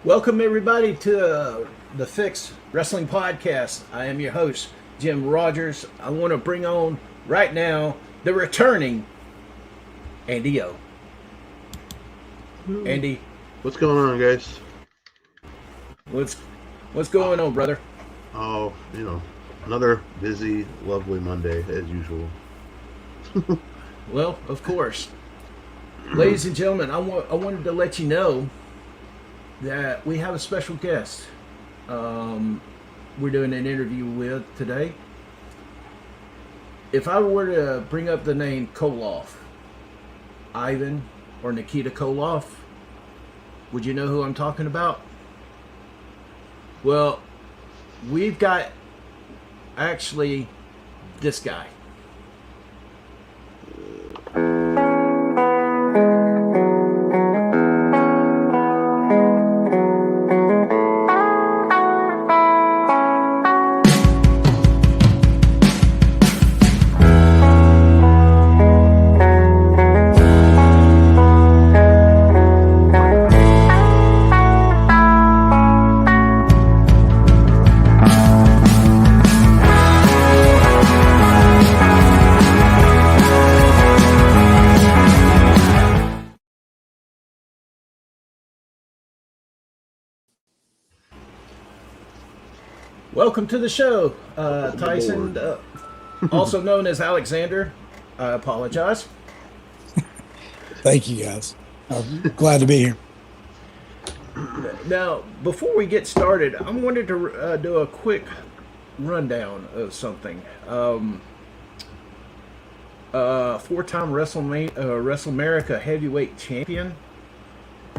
Welcome, everybody, to the Fixx Wrestling Podcast. I am your host, Jim Rogers. I want to bring on right now the returning Andy O. Andy, What's going on, guys? what's going on, brother? Oh, another busy, lovely Monday as usual. Well, of course. Ladies and gentlemen, I wanted to let you know that we have a special guest we're doing an interview with today. If I were to bring up the name Koloff, Ivan or Nikita Koloff, would you know who I'm talking about? Well, we've got actually this guy. Welcome to the show, Tyson, also known as Aleksadr. I apologize. Thank you, guys. I'm glad to be here. Now, before we get started, I wanted to do a quick rundown of something. Four-time WrestleMerica heavyweight champion,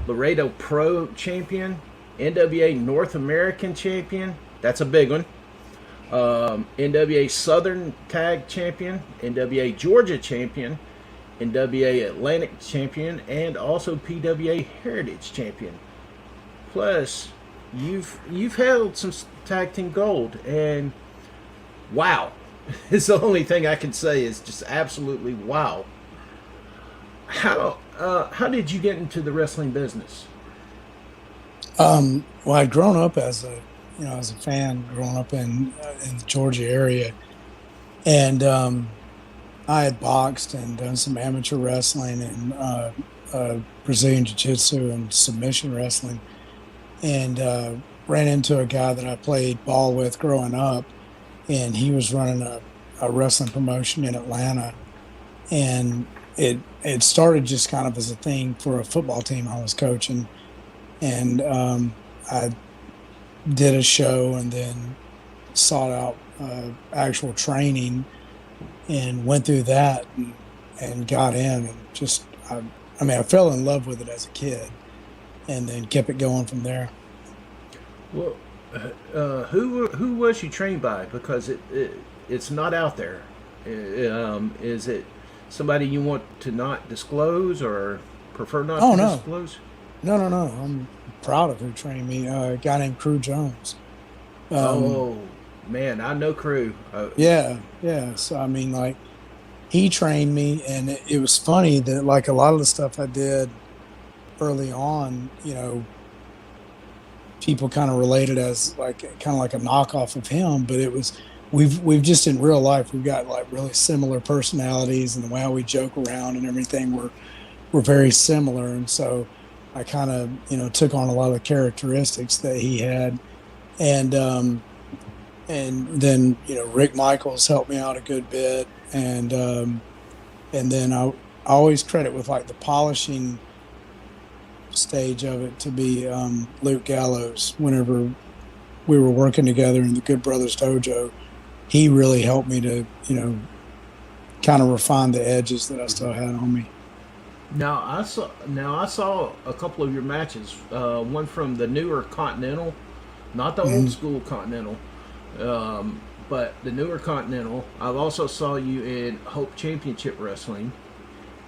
Laredo Pro champion, NWA North American champion. That's a big one. NWA Southern Tag Champion, NWA Georgia Champion, NWA Atlantic Champion, and also PWA Heritage Champion. Plus, you've held some tag team gold, and wow, it's the only thing I can say is just absolutely wow. How did you get into the wrestling business? Well, I'd grown up as a fan growing up in the Georgia area, and I had boxed and done some amateur wrestling and Brazilian Jiu-Jitsu and submission wrestling, and ran into a guy that I played ball with growing up, and he was running a wrestling promotion in Atlanta, and it started just kind of as a thing for a football team I was coaching, and I did a show and then sought out actual training and went through that and got in, and just I fell in love with it as a kid and then kept it going from there. Well, who was you trained by? Because it's not out there. Is it somebody you want to not disclose or prefer not to disclose? No. I'm proud of who trained me. A guy named Crew Jones. Oh man, I know Crew. Yeah. So he trained me, and it was funny that a lot of the stuff I did early on, people kind of related as kind of like a knockoff of him, but it was we've just in real life we've got really similar personalities, and the way we joke around and everything we're very similar, and so I kind of, took on a lot of the characteristics that he had. And then, Rick Michaels helped me out a good bit. And then I always credit with the polishing stage of it to be Luke Gallows. Whenever we were working together in the Good Brothers Dojo, he really helped me to, kind of refine the edges that I still had on me. Now I saw a couple of your matches. One from the newer Continental, not the old school Continental, but the newer Continental. I also saw you in Hope Championship Wrestling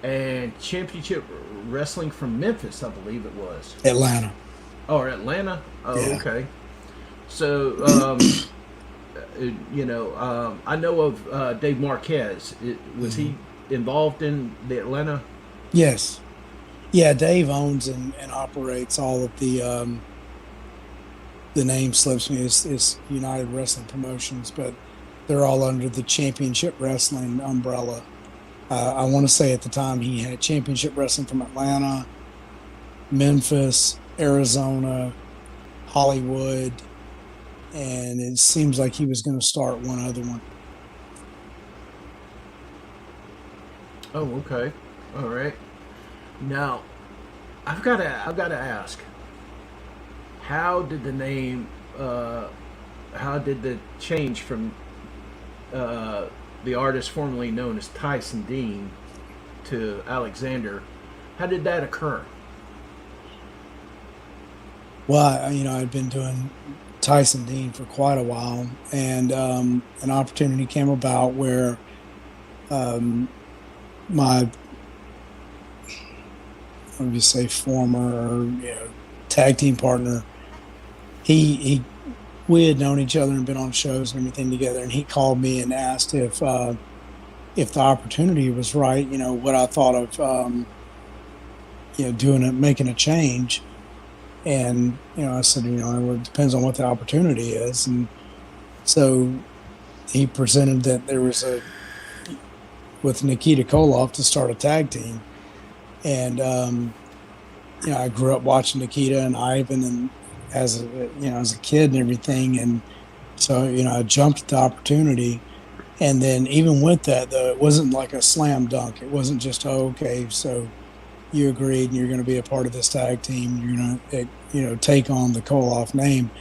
and Championship Wrestling from Memphis, I believe it was. Atlanta. Oh, Atlanta. Oh, yeah. Okay. So, I know of Dave Marquez. Was he involved in the Atlanta? Yes. Yeah, Dave owns and operates all of the the name slips me. It's United Wrestling Promotions, but they're all under the Championship Wrestling umbrella. I want to say at the time he had Championship Wrestling from Atlanta, Memphis, Arizona, Hollywood, and it seems like he was going to start one other one. Oh, okay. All right. Now, I've got to ask, how did the name, how did the change from the artist formerly known as Tyson Dean to Alexander, how did that occur? Well, I'd been doing Tyson Dean for quite a while, and an opportunity came about where my, let me say, former tag team partner, we had known each other and been on shows and everything together, and he called me and asked if the opportunity was right, what I thought of making a change. And I said, it depends on what the opportunity is. And so he presented that there was with Nikita Koloff to start a tag team. And I grew up watching Nikita and Ivan and as a kid and everything, and so I jumped at the opportunity. And then even with that, though, it wasn't like a slam dunk. It wasn't just, okay, so you agreed and you're going to be a part of this tag team, you're going to take on the Koloff name.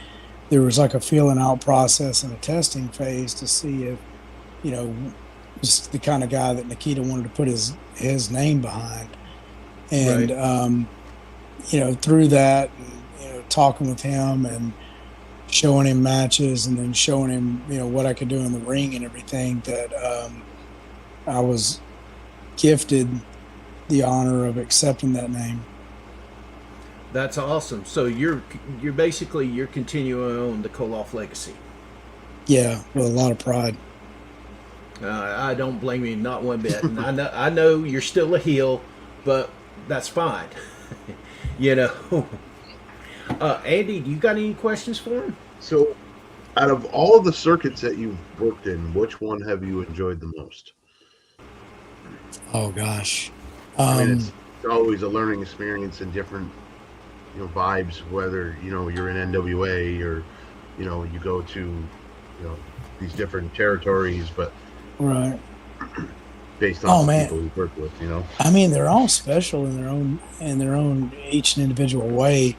There was like a feeling out process and a testing phase to see if just the kind of guy that Nikita wanted to put his name behind. And right. Through that, talking with him and showing him matches and then showing him, what I could do in the ring and everything, that I was gifted the honor of accepting that name. That's awesome. So you're continuing on the Koloff legacy. Yeah, with a lot of pride. I don't blame you, not one bit. And I know you're still a heel, but that's fine. Andy, do you got any questions for him? So, out of all of the circuits that you've worked in, which one have you enjoyed the most? Oh gosh, it's always a learning experience and different, vibes. Whether you're in NWA or you go to these different territories, but right, based on the people you work with, I mean, they're all special in their own each individual way.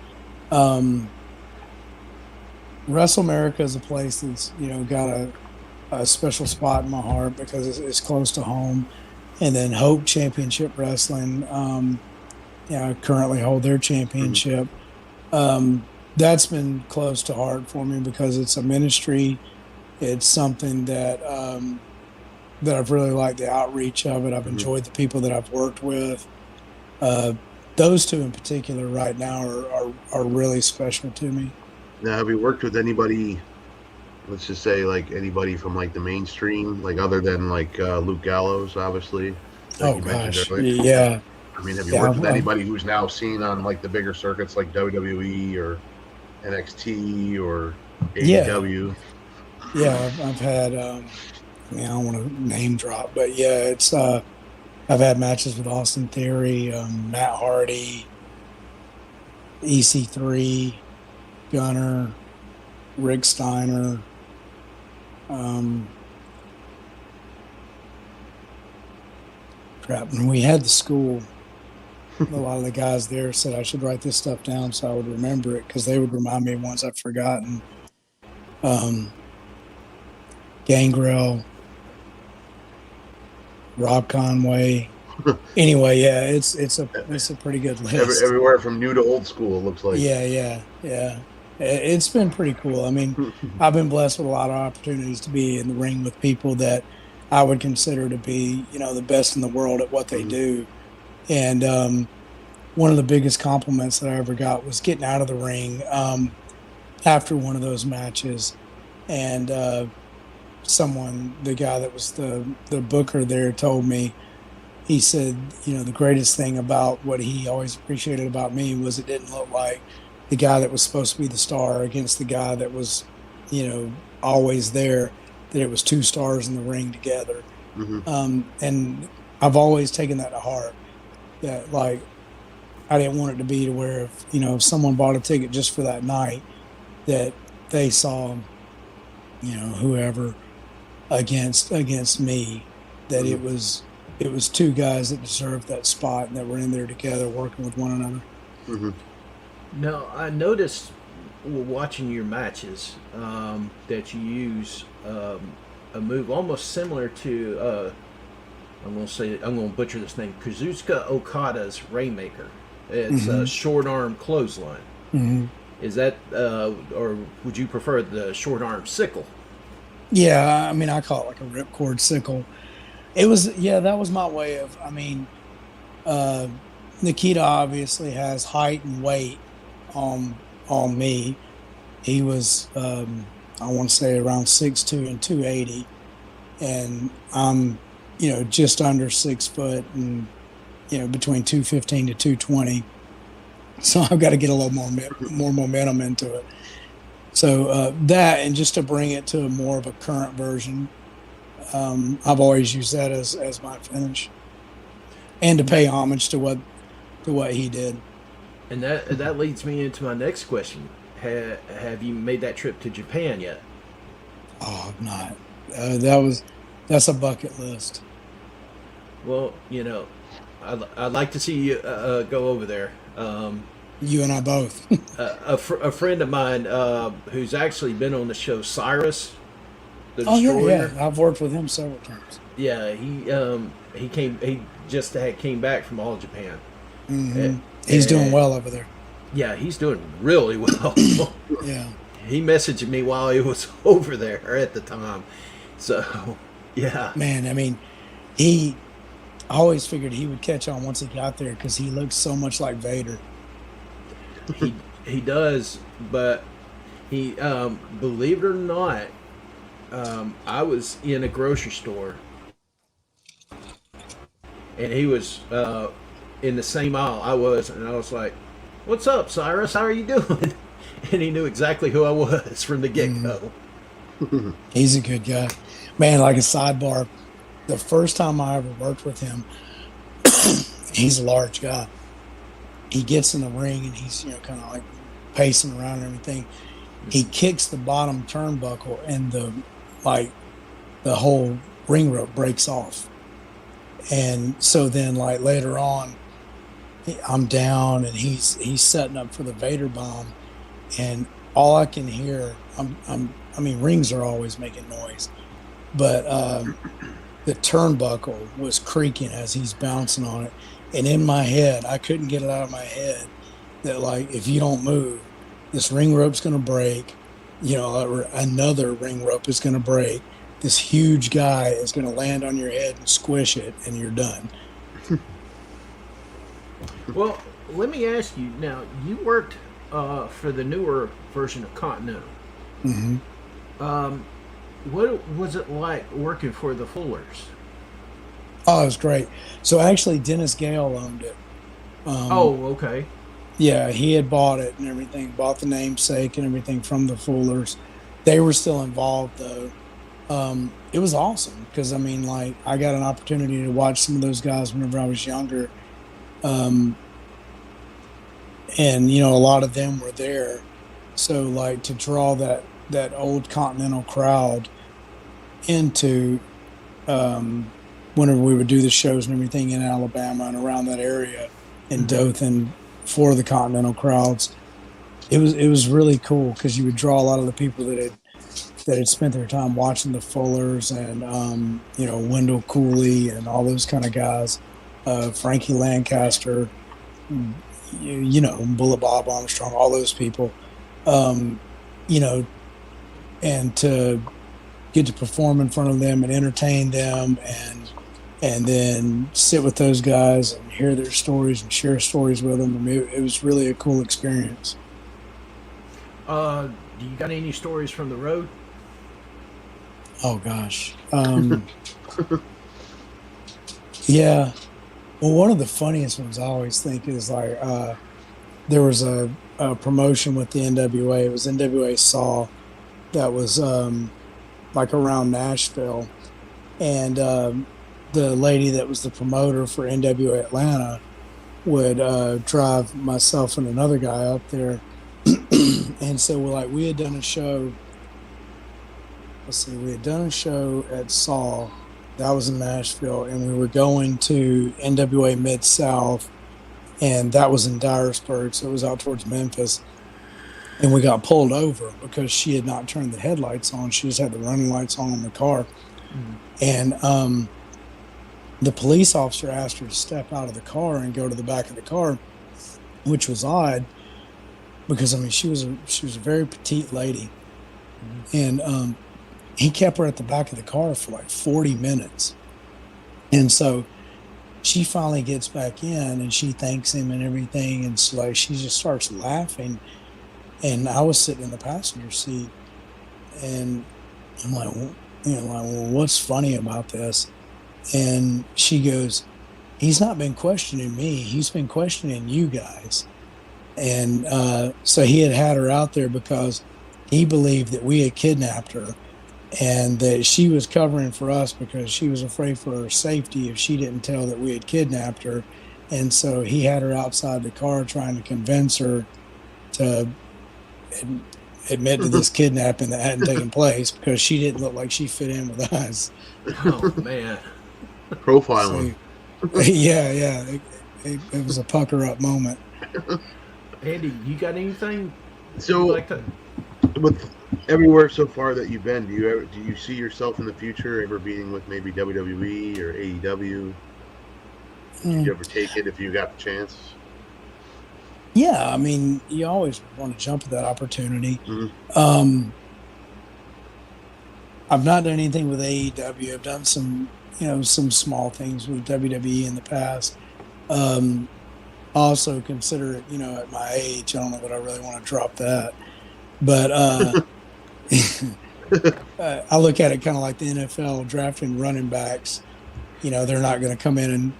Wrestle America is a place that's got a special spot in my heart because it's close to home. And then Hope Championship Wrestling, I currently hold their championship. That's been close to heart for me because it's a ministry. It's something that I've really liked the outreach of it. I've enjoyed the people that I've worked with. Those two in particular right now are really special to me. Now, have you worked with anybody, let's just say like anybody from like the mainstream, like other than like Luke Gallows, obviously? Oh gosh, yeah. I mean, have you worked with anybody who's now seen on like the bigger circuits like WWE or NXT or AEW? Yeah, I've had, I don't want to name drop, but yeah, it's, I've had matches with Austin Theory, Matt Hardy, EC3, Gunner, Rick Steiner. Crap. When we had the school, a lot of the guys there said I should write this stuff down so I would remember it because they would remind me of ones I've forgotten. Gangrel, Rob Conway. Anyway, yeah, it's a pretty good list. Everywhere from new to old school, it looks like. Yeah. It's been pretty cool. I mean, I've been blessed with a lot of opportunities to be in the ring with people that I would consider to be, the best in the world at what they do. And one of the biggest compliments that I ever got was getting out of the ring after one of those matches. And the guy that was the booker there told me, he said, the greatest thing about what he always appreciated about me was it didn't look like the guy that was supposed to be the star against the guy that was, always there, that it was two stars in the ring together. And I've always taken that to heart, that like, I didn't want it to be to where if someone bought a ticket just for that night, that they saw, whoever against me, that it was two guys that deserved that spot and that were in there together working with one another. Now, I noticed watching your matches that you use a move almost similar to I'm going to butcher this name, Kazuchika Okada's Rainmaker. It's a short arm clothesline. Is that or would you prefer the short arm sickle? Yeah, I mean, I call it like a ripcord sickle. It was, that was my way of, Nikita obviously has height and weight on me. He was, I want to say around 6'2" and 280. And I'm, just under 6 foot and, between 215 to 220. So I've got to get a little more momentum into it. So that, and just to bring it to more of a current version, I've always used that as my finish, and to pay homage to what he did. And that leads me into my next question: Have you made that trip to Japan yet? Oh, I've not. That's a bucket list. Well, I'd like to see you go over there. You and I both. A friend of mine who's actually been on the show, Cyrus, the Oh Destroyer. yeah. I've worked with him several times. Yeah, he just came back from All Japan. He's doing well over there. Yeah, he's doing really well. Yeah. He messaged me while he was over there at the time. So, yeah. Man, I mean, I always figured he would catch on once he got there because he looks so much like Vader. He does, but he believe it or not, I was in a grocery store and he was in the same aisle I was, and I was like, "What's up, Cyrus? How are you doing?" And he knew exactly who I was from the get-go. He's a good guy. Man, like a sidebar, the first time I ever worked with him, he's a large guy. He gets in the ring and he's, kind of like pacing around and everything. He kicks the bottom turnbuckle and the whole ring rope breaks off. And so then like later on, I'm down and he's setting up for the Vader bomb, and all I can hear, rings are always making noise, but the turnbuckle was creaking as he's bouncing on it. And in my head, I couldn't get it out of my head that, like, if you don't move, this ring rope's going to break, or another ring rope is going to break. This huge guy is going to land on your head and squish it, and you're done. Well, let me ask you now. You worked for the newer version of Continental. What was it like working for the Fullers? Oh, it was great. So actually, Dennis Gale owned it. Okay. Yeah, he had bought it and everything, bought the namesake and everything from the Fullers. They were still involved, though. It was awesome because, I got an opportunity to watch some of those guys whenever I was younger. And, a lot of them were there. So, like, to draw that old Continental crowd into whenever we would do the shows and everything in Alabama and around that area in Dothan for the Continental crowds, it was really cool because you would draw a lot of the people that had spent their time watching the Fullers and Wendell Cooley and all those kind of guys, Frankie Lancaster, Bullet Bob Armstrong, all those people, and to get to perform in front of them and entertain them and then sit with those guys and hear their stories and share stories with them. It was really a cool experience. Do you got any stories from the road? Oh gosh. Yeah. Well, one of the funniest ones I always think is like there was a promotion with the NWA. It was NWA Saw that was like around Nashville, and the lady that was the promoter for NWA Atlanta would drive myself and another guy up there. And so we had done a show. We had done a show at Saw. That was in Nashville, and we were going to NWA Mid-South, and that was in Dyersburg, so it was out towards Memphis. And we got pulled over because she had not turned the headlights on. She just had the running lights on in the car. And the police officer asked her to step out of the car and go to the back of the car, which was odd because, I mean, she was a very petite lady. And he kept her at the back of the car for like 40 minutes. And so she finally gets back in and she thanks him and everything. And so like she just starts laughing. And I was sitting in the passenger seat, and I'm like, well, what's funny about this? And she goes, he's not been questioning me. He's been questioning you guys. And so he had her out there because he believed that we had kidnapped her and that she was covering for us because she was afraid for her safety if she didn't tell that we had kidnapped her. And so he had her outside the car trying to convince her to admit to this kidnapping that hadn't taken place because she didn't look like she fit in with us. Oh, man. Profiling. So, yeah. It was a pucker up moment. Andy, you got anything? So, like to... with everywhere so far that you've been, do you see yourself in the future ever being with maybe WWE or AEW? Did you ever take it if you got the chance? Yeah, I mean, you always want to jump at that opportunity. I've not done anything with AEW. I've done some small things with WWE in the past. Also consider it, at my age, I don't know that I really want to drop that. But I look at it kind of like the NFL drafting running backs. They're not going to come in and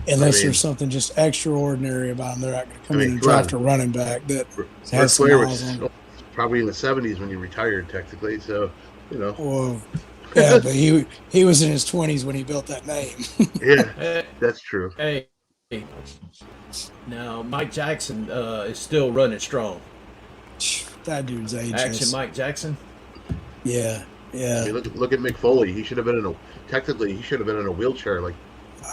unless there's something just extraordinary about them, they're not going to come in and draft a running back that has some miles on it. Probably in the 70s when he retired, technically. So, Well, yeah, but he was in his 20s when he built that name. Yeah, that's true. Hey, now Mike Jackson is still running strong. That dude's ageless. Action Mike Jackson. Yeah. I mean, look at Mick Foley. He should have been in a wheelchair like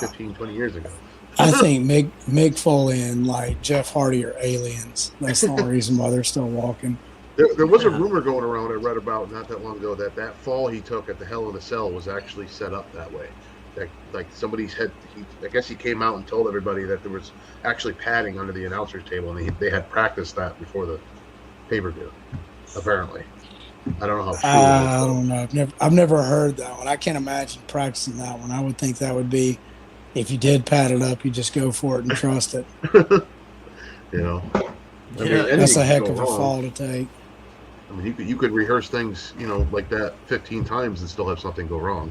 15, 20 years ago. I think Mick Foley and like Jeff Hardy are aliens. That's the only reason why they're still walking. There was a rumor going around I read about not that long ago that fall he took at the Hell in a Cell was actually set up that way. That like somebody's head. I guess he came out and told everybody that there was actually padding under the announcer's table, and they had practiced that before the pay-per-view. Apparently, I don't know how true. I don't know. I've never heard that one. I can't imagine practicing that one. I would think that would be, if you did pad it up, you just go for it and trust it. That's a heck of a fall to take. I mean, you could rehearse things, like that 15 times and still have something go wrong.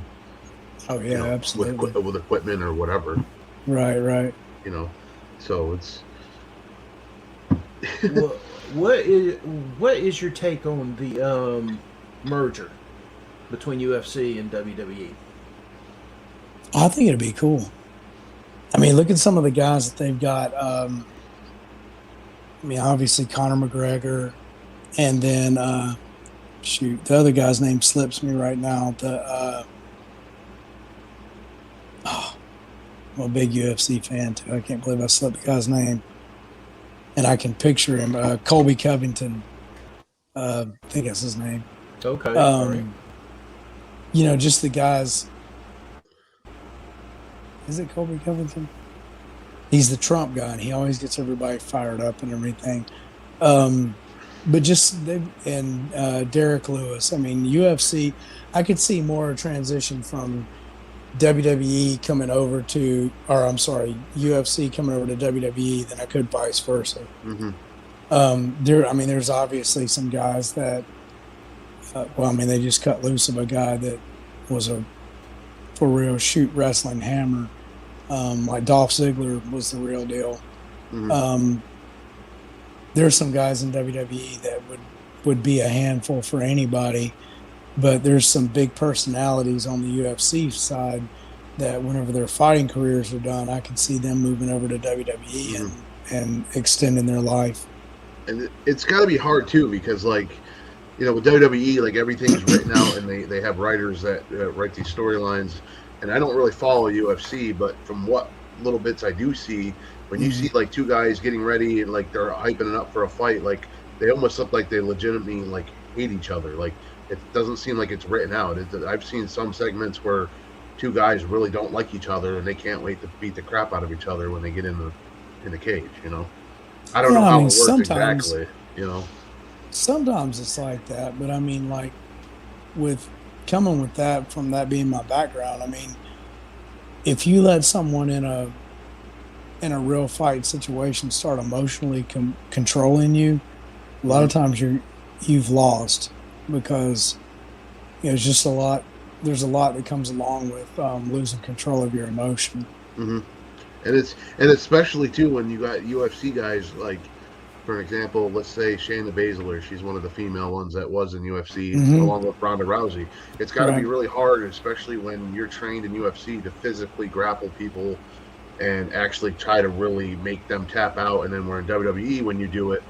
Oh yeah, absolutely. With equipment or whatever. Right. So it's. What is your take on the merger between UFC and WWE? I think it'd be cool. I mean, look at some of the guys that they've got. Obviously Conor McGregor, and then the other guy's name slips me right now. I'm a big UFC fan too. I can't believe I slipped the guy's name. And I can picture him, Colby Covington. I think that's his name. Okay. Right. Just the guys. Is it Colby Covington? He's the Trump guy, and he always gets everybody fired up and everything. But just Derek Lewis. I mean, UFC. I could see more transition from WWE coming over to, UFC coming over to WWE than I could vice versa. Mm-hmm. There's obviously some guys that, they just cut loose of a guy that was a for real shoot wrestling hammer. Like Dolph Ziggler was the real deal. Mm-hmm. there's some guys in WWE that would be a handful for anybody, but there's some big personalities on the UFC side that whenever their fighting careers are done, I can see them moving over to WWE and extending their life. And it's got to be hard too, because like, you know, with WWE, like everything's written out, and they have writers that write these storylines. And I don't really follow UFC, but from what little bits I do see, when you see like two guys getting ready and like they're hyping it up for a fight, like they almost look like they legitimately like hate each other. Like it doesn't seem like it's written out. I've seen some segments where two guys really don't like each other and they can't wait to beat the crap out of each other when they get in the cage. You know, I don't know how it works exactly. You know, sometimes it's like that, but I mean, like with coming with that from that being my background, I mean, if you let someone in a real fight situation start emotionally controlling you, a lot of times you've lost, because it's just a lot. There's a lot that comes along with losing control of your emotion. And especially too when you got UFC guys, like for example, let's say Shayna Baszler, she's one of the female ones that was in UFC along with Ronda Rousey. It's got to be really hard, especially when you're trained in UFC, to physically grapple people and actually try to really make them tap out. And then we're in WWE, when you do it,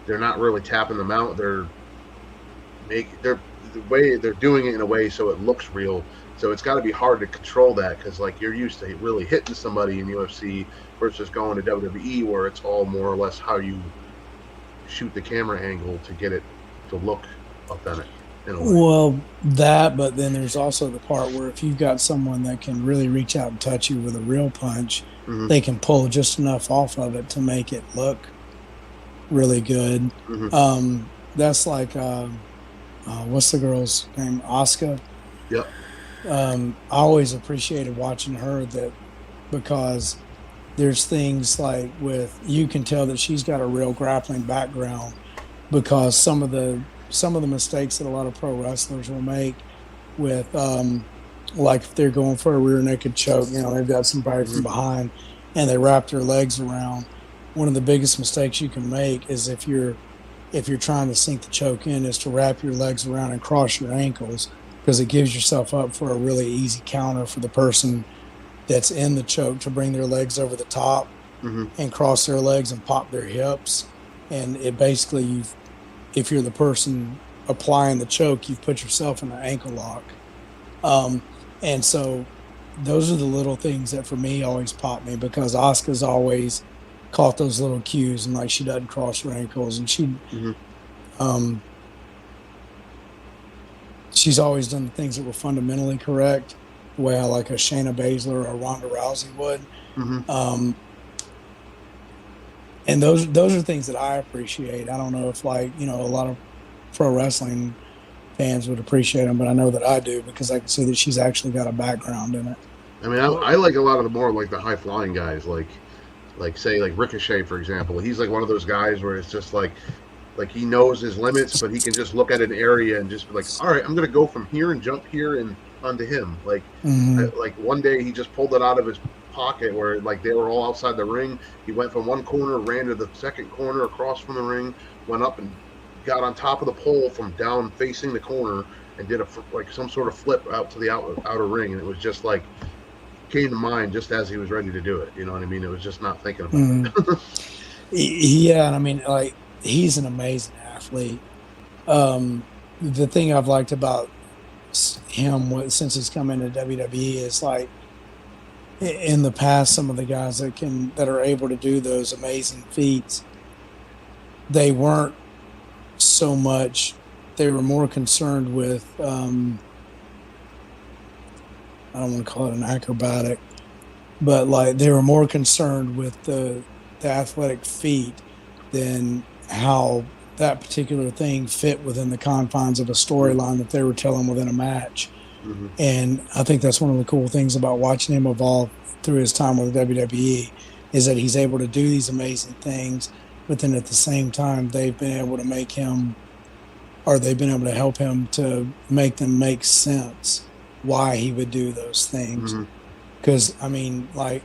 they're not really tapping them out. They're the way they're doing it in a way so it looks real. So it's got to be hard to control that, because like you're used to really hitting somebody in UFC versus going to WWE, where it's all more or less how you shoot the camera angle to get it to look authentic in a way. Well, that, but then there's also the part where if you've got someone that can really reach out and touch you with a real punch, they can pull just enough off of it to make it look really good. That's like what's the girl's name? Asuka. Yep. I always appreciated watching her, that because there's things like with, you can tell that she's got a real grappling background, because some of the mistakes that a lot of pro wrestlers will make with like if they're going for a rear naked choke, they've got somebody from behind and they wrap their legs around. One of the biggest mistakes you can make is if you're trying to sink the choke in, is to wrap your legs around and cross your ankles, because it gives yourself up for a really easy counter for the person that's in the choke to bring their legs over the top and cross their legs and pop their hips. And it basically, if you're the person applying the choke, you've put yourself in an ankle lock. And so those are the little things that for me always pop me, because Asuka's always caught those little cues, and like she doesn't cross her ankles, and she's always done the things that were fundamentally correct, the way I like a Shayna Baszler or Ronda Rousey would. And those are things that I appreciate. I don't know if a lot of pro wrestling fans would appreciate them, but I know that I do, because I can see that she's actually got a background in it. I mean, I like a lot of the more like the high flying guys, like say like Ricochet, for example. He's like one of those guys where it's just like he knows his limits, but he can just look at an area and just be like, all right, I'm going to go from here and jump here and onto him. Like one day he just pulled it out of his pocket where like they were all outside the ring. He went from one corner, ran to the second corner across from the ring, went up and got on top of the pole from down facing the corner, and did some sort of flip out to the outer ring. And it was just like came to mind just as he was ready to do it. You know what I mean? It was just not thinking about it. Yeah, and I mean, like, he's an amazing athlete. The thing I've liked about him since he's come into WWE is, like, in the past, some of the guys that are able to do those amazing feats, they weren't so much. They were more concerned with I don't want to call it an acrobatic, but like they were more concerned with the athletic feat than how that particular thing fit within the confines of a storyline that they were telling within a match. And I think that's one of the cool things about watching him evolve through his time with WWE, is that he's able to do these amazing things, but then at the same time, they've been able to help him to make them make sense why he would do those things. Because I mean, like,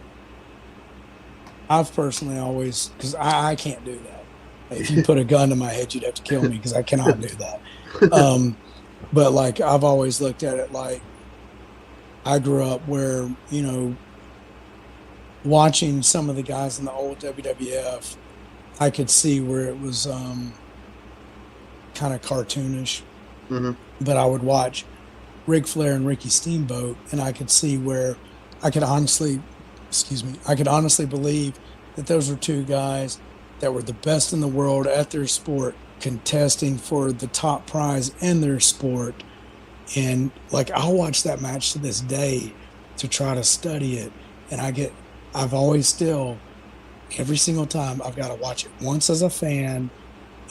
I've personally always, because I can't do that. If you put a gun to my head, you'd have to kill me because I cannot do that. But like I've always looked at it like I grew up where, watching some of the guys in the old WWF, I could see where it was kind of cartoonish. Mm-hmm. But I would watch Ric Flair and Ricky Steamboat, and I could see where I could honestly believe that those were two guys that were the best in the world at their sport, contesting for the top prize in their sport. And like I'll watch that match to this day to try to study it, and I've always still, every single time I've got to watch it once as a fan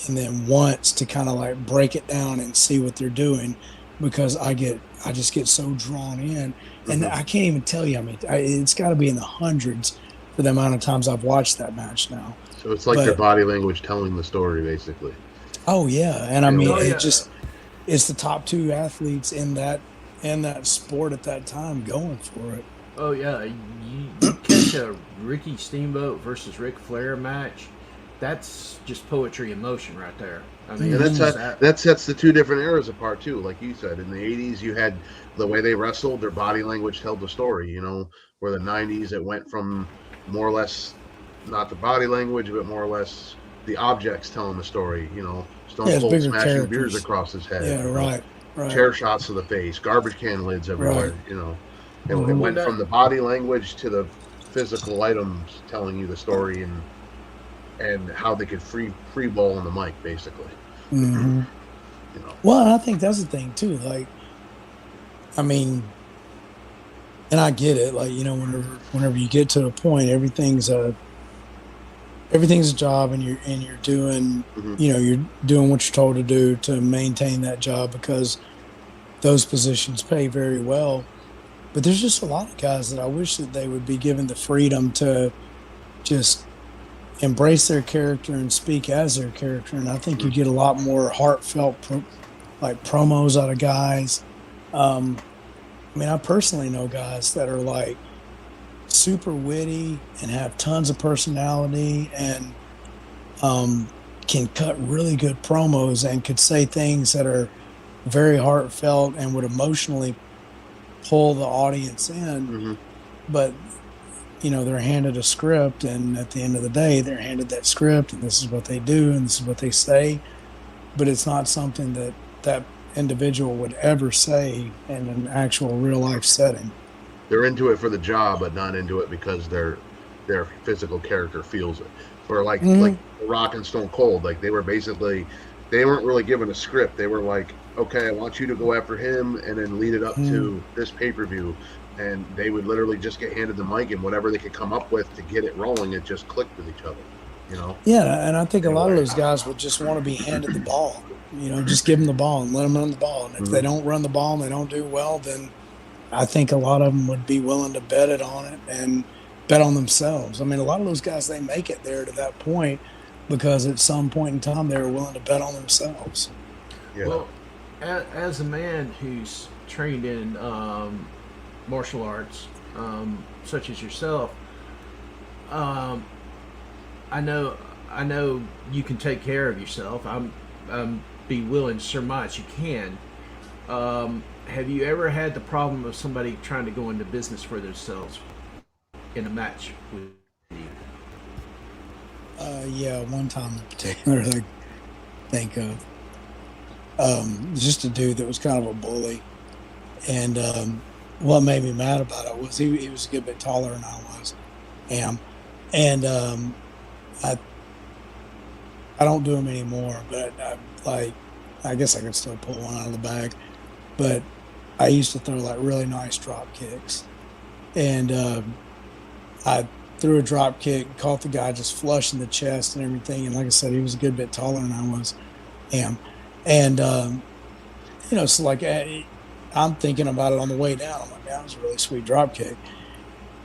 and then once to kind of like break it down and see what they're doing, because I just get so drawn in. And I can't even tell you, it's got to be in the hundreds for the amount of times I've watched that match now. So it's like their body language telling the story, basically. Oh yeah. And I mean, it's the top two athletes in that sport at that time going for it. Oh yeah, you catch a Ricky Steamboat versus Ric Flair match. That's just poetry in motion right there. I mean, and that sets the two different eras apart too. Like you said, in the '80s, you had the way they wrestled; their body language told the story. Where the '90s, it went from more or less not the body language, but more or less the objects telling the story. Stone Cold smashing beers across his head. Yeah, right. Chair shots to the face, garbage can lids everywhere. Right. It went from the body language to the physical items telling you the story and how they could free ball on the mic, basically. Mm-hmm. Well, I think that's the thing too. Like, I mean, and I get it. Like, whenever you get to a point, everything's a job, and you're doing, you're doing what you're told to do to maintain that job because those positions pay very well. But there's just a lot of guys that I wish that they would be given the freedom to just embrace their character and speak as their character. And I think you get a lot more heartfelt promos out of guys. I personally know guys that are like super witty and have tons of personality and can cut really good promos and could say things that are very heartfelt and would emotionally pull the audience in. But they're handed a script, and at the end of the day they're handed that script, and this is what they do and this is what they say, but it's not something that individual would ever say in an actual real life setting. They're into it for the job, but not into it because their physical character feels it. Or like Rock and Stone Cold, like they weren't really given a script. They were like, okay, I want you to go after him and then lead it up to this pay-per-view. And they would literally just get handed the mic, and whatever they could come up with to get it rolling, it just clicked with each other, Yeah, and I think a lot of those guys would just want to be handed the ball. Just give them the ball and let them run the ball. And if they don't run the ball and they don't do well, then I think a lot of them would be willing to bet it on it and bet on themselves. I mean, a lot of those guys, they make it there to that point because at some point in time they were willing to bet on themselves. Yeah. Well, as a man who's trained in martial arts, such as yourself, I know you can take care of yourself. I'm be willing to surmise you can. Have you ever had the problem of somebody trying to go into business for themselves in a match with you? Yeah, one time in particular I think of. Just a dude that was kind of a bully. And what made me mad about it was he was a good bit taller than I am. And I don't do them anymore, but I guess I could still pull one out of the bag. But I used to throw like really nice drop kicks. And I threw a drop kick, caught the guy just flush in the chest and everything. And like I said, he was a good bit taller than I am. And, so like I'm thinking about it on the way down. I'm like, that was a really sweet drop kick.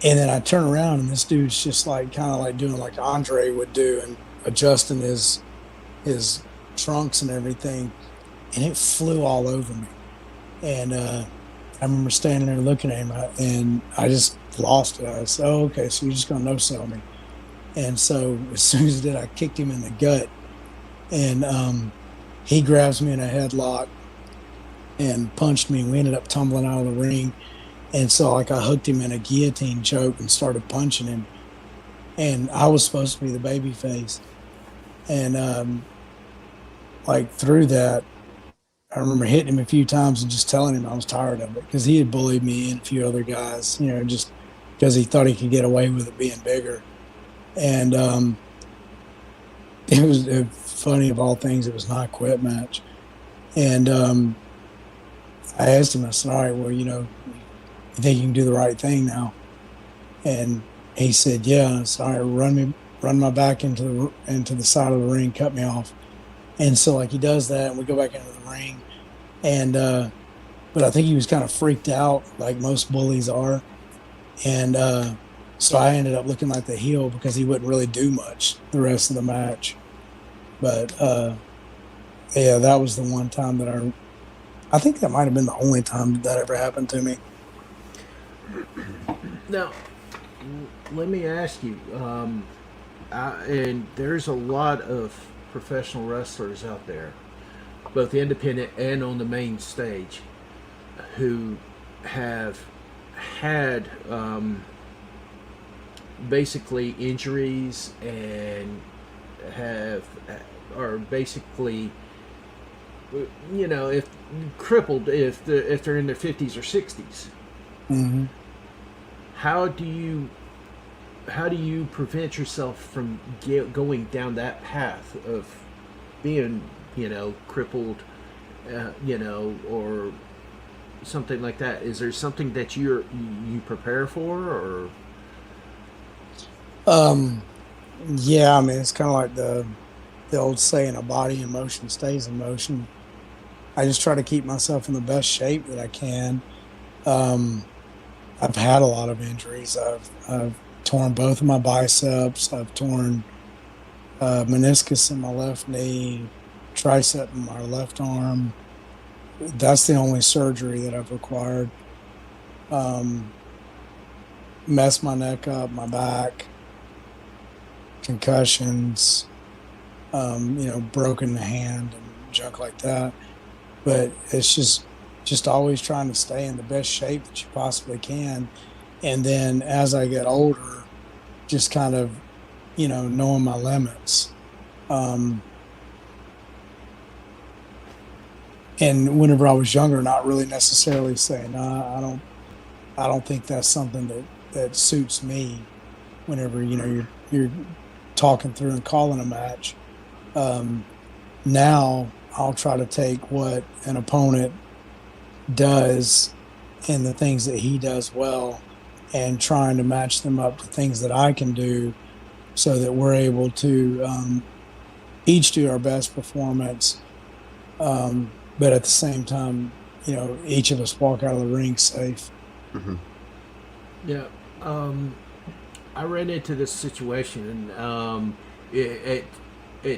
And then I turn around and this dude's just like kind of like doing like Andre would do and adjusting his trunks and everything. And it flew all over me. And I remember standing there looking at him and I just lost it. I said, oh, okay, so you're just going to no-sell me. And so as soon as I did, I kicked him in the gut. and he grabs me in a headlock and punched me. We ended up tumbling out of the ring, and so like I hooked him in a guillotine choke and started punching him, and I was supposed to be the baby face, and like through that, I remember hitting him a few times and just telling him I was tired of it because he had bullied me and a few other guys, just because he thought he could get away with it being bigger. And it was funny, of all things, it was not a quit match. And I asked him, I said, all right, well, you think you can do the right thing now? And he said, yeah. I said, all right, run my back into the side of the ring, cut me off. And so like he does that, and we go back into the ring, and but I think he was kind of freaked out, like most bullies are, and so I ended up looking like the heel because he wouldn't really do much the rest of the match. But yeah, that was the one time that I think that might have been the only time that ever happened to me. Now, let me ask you, and there's a lot of professional wrestlers out there, both independent and on the main stage, who have had basically injuries and are basically, if crippled if they're in their 50s or 60s. Mm-hmm. How do you prevent yourself from going down that path of being, crippled, or something like that? Is there something that you prepare for, or? Yeah, I mean, it's kind of like the old saying, a body in motion stays in motion. I just try to keep myself in the best shape that I can. I've had a lot of injuries. I've torn both of my biceps. I've torn meniscus in my left knee, tricep in my left arm. That's the only surgery that I've required. Messed my neck up, my back, concussions, broken hand and junk like that. But it's just always trying to stay in the best shape that you possibly can. And then as I get older, just kind of, knowing my limits. And whenever I was younger, not really necessarily saying, I don't think that's something that suits me. Whenever, you're talking through and calling a match. Now I'll try to take what an opponent does and the things that he does well, and trying to match them up to things that I can do, so that we're able to each do our best performance, but at the same time, each of us walk out of the ring safe. Mm-hmm. Yeah. I ran into this situation, and it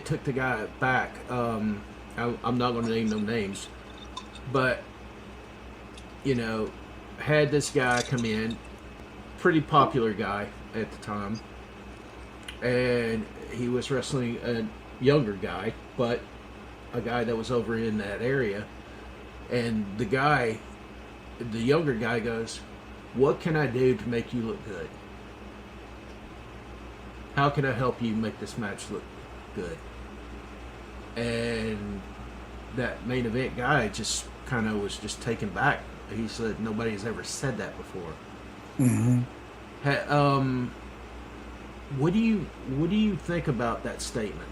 took the guy back. I'm not going to name no names, but had this guy come in, pretty popular guy at the time, and he was wrestling a younger guy, but a guy that was over in that area, and the younger guy goes, "What can I do to make you look good? How can I help you make this match look good?" And that main event guy just kind of was just taken back. He said nobody's ever said that before. Mm-hmm. What do you think about that statement?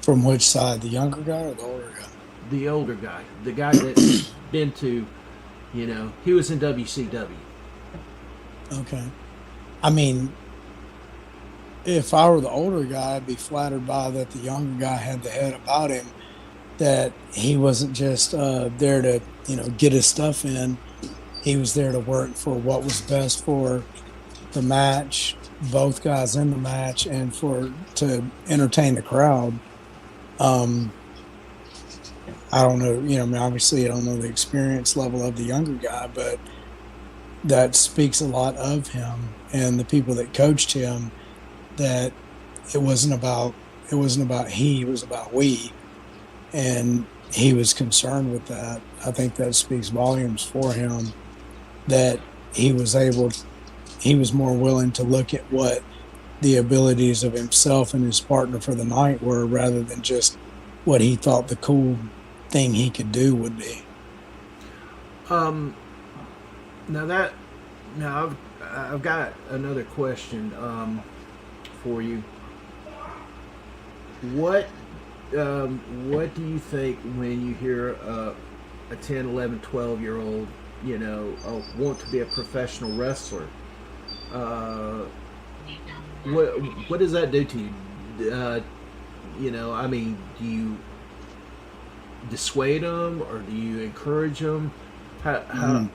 From which side, the younger guy or the older guy? The older guy, the guy that's been to, he was in WCW. Okay. I mean, if I were the older guy, I'd be flattered by that the younger guy had the head about him, that he wasn't just there to, get his stuff in. He was there to work for what was best for the match, both guys in the match, and to entertain the crowd. I don't know, obviously I don't know the experience level of the younger guy, but that speaks a lot of him and the people that coached him, that it wasn't about, it wasn't about he, it was about we. And he was concerned with that. I think that speaks volumes for him, that he was more willing to look at what the abilities of himself and his partner for the night were, rather than just what he thought the cool thing he could do would be. Now I've got another question for you. What do you think when you hear a 10, 11, 12-year-old, want to be a professional wrestler? What does that do to you? I mean, do you dissuade them or do you encourage them? How?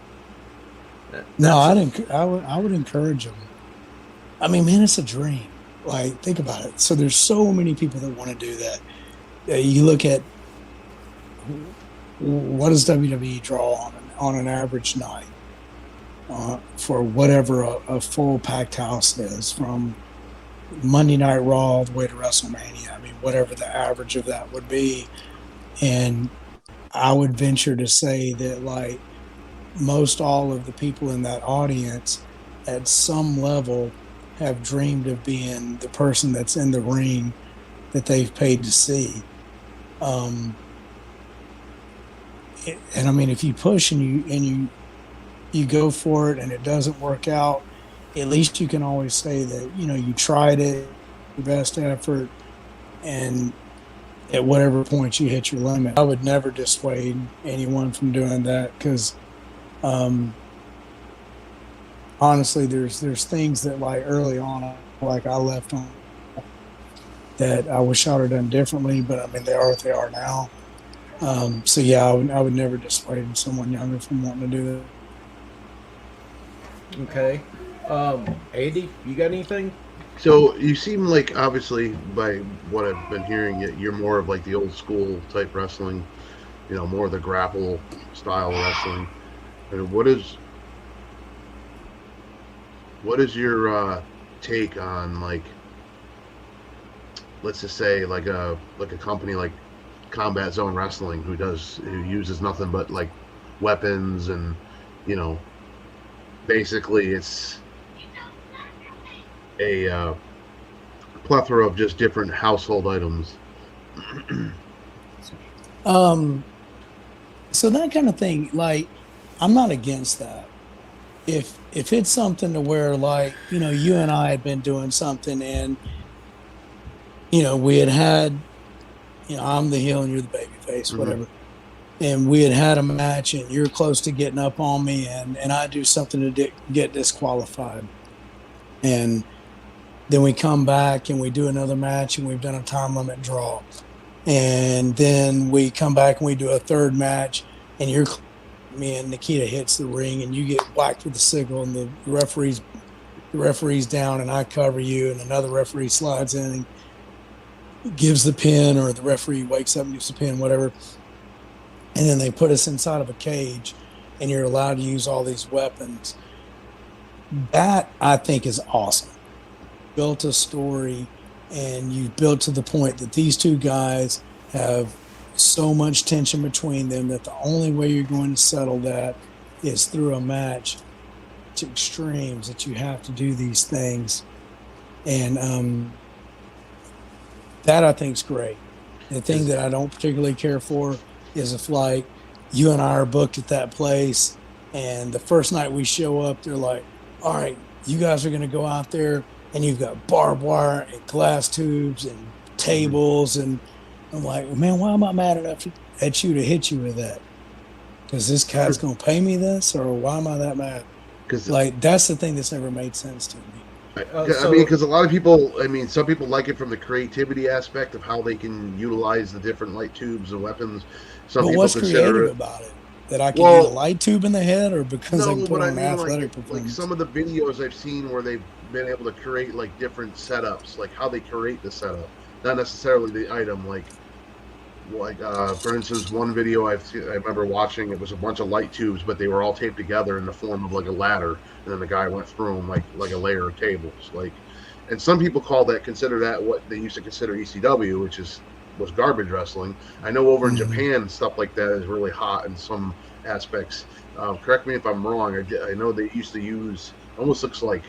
No, I would encourage them. I mean, man, it's a dream. Like, think about it. So there's so many people that want to do that. You look at what does WWE draw on an average night for whatever a full packed house is, from Monday Night Raw all the way to WrestleMania. I mean, whatever the average of that would be. And I would venture to say that, like, most all of the people in that audience at some level have dreamed of being the person that's in the ring that they've paid to see. And I mean, if you push and you go for it and it doesn't work out, at least you can always say that, you tried it, your best effort, and at whatever point you hit your limit. I would never dissuade anyone from doing that, because honestly, there's things that, like, early on, like, I left on that I wish I would have done differently, but I mean, they are what they are now. So yeah, I would never dissuade someone younger from wanting to do that. Okay. Andy, you got anything? So you seem like, obviously, by what I've been hearing, you're more of like the old school type wrestling, more of the grapple style wrestling. And what is your take on, like, let's just say like a company like Combat Zone Wrestling, who uses nothing but like weapons, and basically it's a plethora of just different household items. So that kind of thing, like, I'm not against that. If it's something to where, like, you and I had been doing something, and we had I'm the heel and you're the baby face, whatever. And we had a match, and you're close to getting up on me, and I do something to get disqualified. And then we come back and we do another match, and we've done a time limit draw. And then we come back and we do a third match, and me and Nikita hits the ring, and you get whacked with the signal, and the referee's down, and I cover you, and another referee slides in and gives the pin, or the referee wakes up and gives the pin, whatever. And then they put us inside of a cage, and you're allowed to use all these weapons. That, I think, is awesome. Built a story, and you built to the point that these two guys have so much tension between them that the only way you're going to settle that is through a match to extremes, that you have to do these things. And that, I think, is great. The thing that I don't particularly care for is if, like, you and I are booked at that place, and the first night we show up, they're like, all right, you guys are going to go out there, and you've got barbed wire and glass tubes and tables. And I'm like, man, why am I mad enough at you to hit you with that? Because this guy's going to pay me this, or why am I that mad? Because, like, that's the thing that's never made sense to me. I mean, because a lot of people, some people like it from the creativity aspect of how they can utilize the different light tubes and weapons. Some people what's creative about it? That I can get a light tube in the head, or because I can put on an athletic performance? Like some of the videos I've seen where they've been able to create, like, different setups, like how they create the setup, not necessarily the item. Like for instance, one video I remember watching, it was a bunch of light tubes, but they were all taped together in the form of like a ladder, and then the guy went through them like a layer of tables, And some people consider that what they used to consider ECW, which was garbage wrestling. I know over in Japan, stuff like that is really hot in some aspects. Correct me if I'm wrong. I know they used to use, almost looks like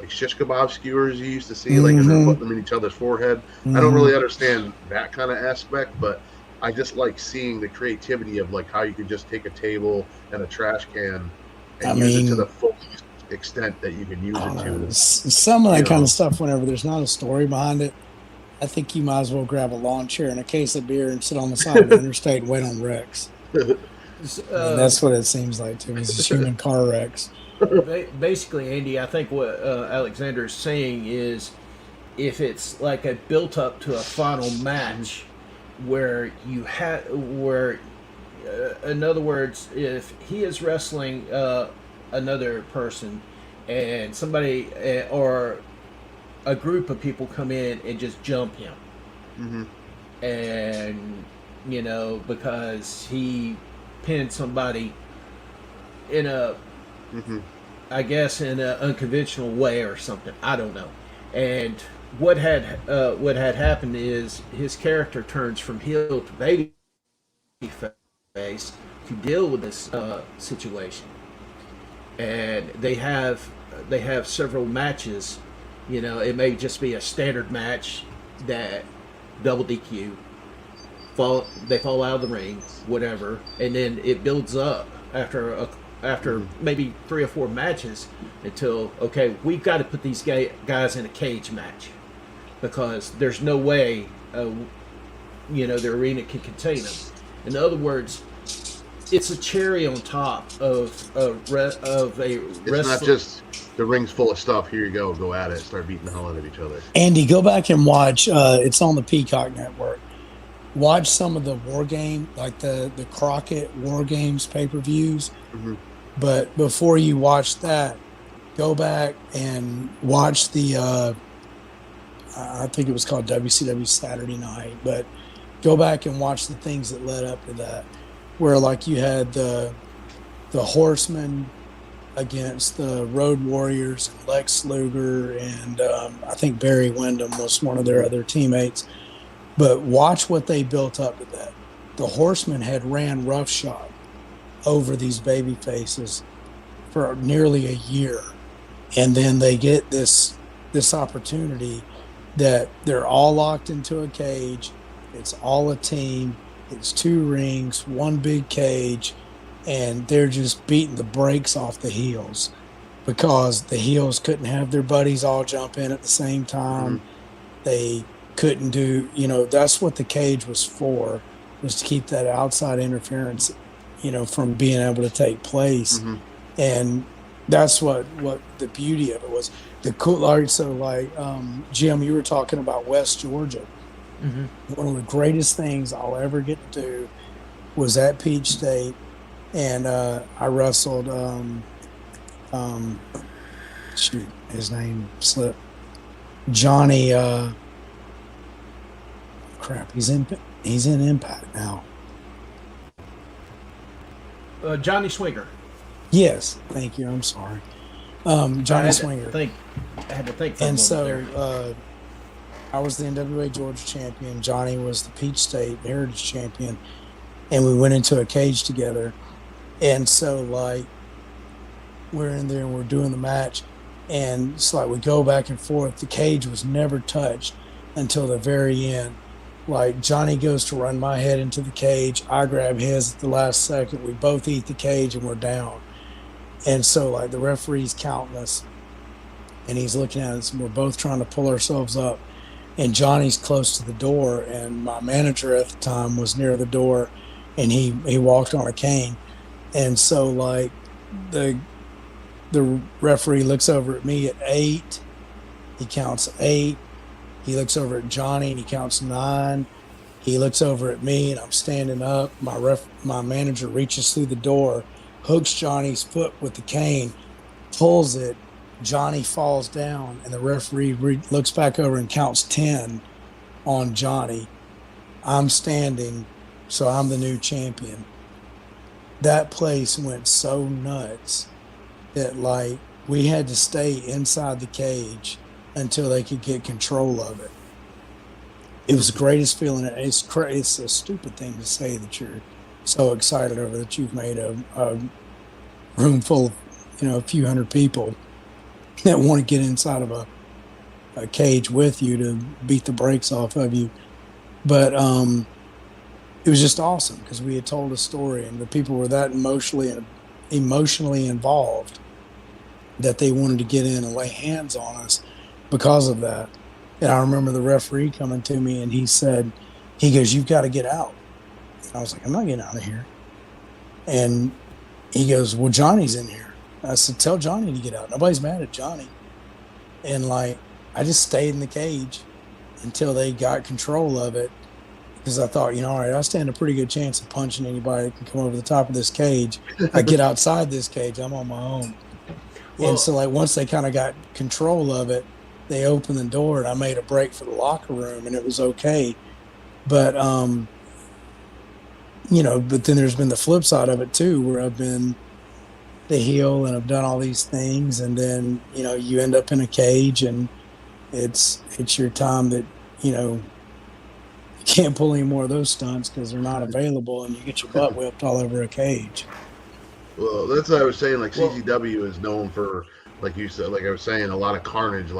shish kebab skewers you used to see, like, and they're putting them in each other's forehead. I don't really understand that kind of aspect, but I just like seeing the creativity of like how you could just take a table and a trash can and use it to the full extent that you can use it to. Some of that kind of stuff, whenever there's not a story behind it, I think you might as well grab a lawn chair and a case of beer and sit on the side of the interstate and wait on wrecks. That's what it seems like to me. It's human car wrecks. Basically, Andy, I think what Alexander is saying is, if it's like a built up to a final match, where you have, in other words, if he is wrestling another person, and somebody or a group of people come in and just jump him, and because he pinned somebody in a, I guess, in an unconventional way or something. I don't know. And what had happened is his character turns from heel to baby face to deal with this situation, and they have several matches. It may just be a standard match that double DQ. They fall out of the ring, whatever, and then it builds up after maybe 3 or 4 matches until, okay, we've got to put these guys in a cage match, because there's no way the arena can contain them. In other words, it's a cherry on top of a It's not just the ring's full of stuff. Here you go at it, start beating the hell out of each other. Andy, go back and watch. It's on the Peacock Network. Watch some of the war game, like the Crockett War Games pay-per-views. But before you watch that, go back and watch the I think it was called WCW Saturday Night, but go back and watch the things that led up to that, where like you had the Horsemen against the Road Warriors, and Lex Luger, and I think Barry Windham was one of their other teammates. But watch what they built up to that. The Horsemen had ran roughshod over these baby faces for nearly a year. And then they get this opportunity that they're all locked into a cage. It's all a team. It's 2 rings, 1 big cage, and they're just beating the brakes off the heels, because the heels couldn't have their buddies all jump in at the same time. They couldn't do, that's what the cage was for, was to keep that outside interference, from being able to take place. And that's what the beauty of it was. The cool, Jim, you were talking about West Georgia. One of the greatest things I'll ever get to do was at Peach State, and I wrestled. His name slipped. Johnny. He's in Impact now. Johnny Swinger. Yes, thank you. I'm sorry, Johnny Swinger. I had to think. And so I was the NWA Georgia champion. Johnny was the Peach State Heritage champion, and we went into a cage together. And so we're in there and we're doing the match, and it's like we go back and forth. The cage was never touched until the very end. Like, Johnny goes to run my head into the cage. I grab his at the last second. We both eat the cage and we're down. And so, the referee's counting us, and he's looking at us, and we're both trying to pull ourselves up. And Johnny's close to the door, and my manager at the time was near the door, and he walked on a cane. And so, the referee looks over at me at 8. He counts 8. He looks over at Johnny and he counts 9. He looks over at me and I'm standing up. My manager reaches through the door, hooks Johnny's foot with the cane, pulls it. Johnny falls down, and the referee looks back over and counts 10 on Johnny. I'm standing, so I'm the new champion. That place went so nuts that we had to stay inside the cage until they could get control of it. It was the greatest feeling. It's a stupid thing to say that you're so excited over that you've made a room full of, a few hundred people that want to get inside of a cage with you to beat the brakes off of you. But it was just awesome because we had told a story and the people were that emotionally involved that they wanted to get in and lay hands on us because of that. And I remember the referee coming to me and he goes, "You've got to get out." And I was like, "I'm not getting out of here." And he goes, "Well, Johnny's in here." I said, "Tell Johnny to get out." Nobody's mad at Johnny. And I just stayed in the cage until they got control of it because I thought, all right, I stand a pretty good chance of punching anybody that can come over the top of this cage. I get outside this cage, I'm on my own. Well, and so once they kind of got control of it, they opened the door and I made a break for the locker room and it was okay. But, but then there's been the flip side of it too, where I've been the heel and I've done all these things. And then, you end up in a cage and it's your time that, you can't pull any more of those stunts because they're not available and you get your butt whipped all over a cage. Well, that's what I was saying. CZW is known for, like you said, like I was saying, a lot of carnage.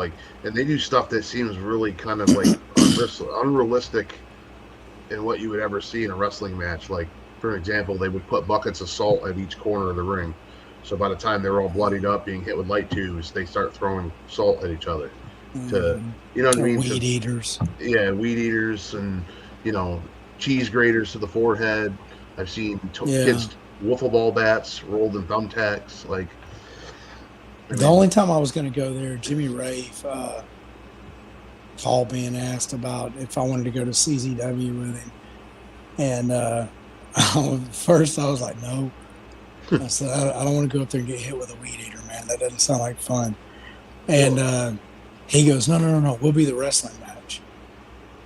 And they do stuff that seems really kind of unrealistic in what you would ever see in a wrestling match. Like, for example, they would put buckets of salt at each corner of the ring. So by the time they're all bloodied up, being hit with light tubes, they start throwing salt at each other. To, you know what I mean? Weed eaters. Yeah, weed eaters and, cheese graters to the forehead. I've seen kids wiffle ball bats rolled in thumbtacks. The only time I was going to go there, Jimmy Rafe called me and asked about if I wanted to go to CZW with him. And first I was like, no. I said, I don't want to go up there and get hit with a weed eater, man. That doesn't sound like fun. And he goes, no, we'll be the wrestling match.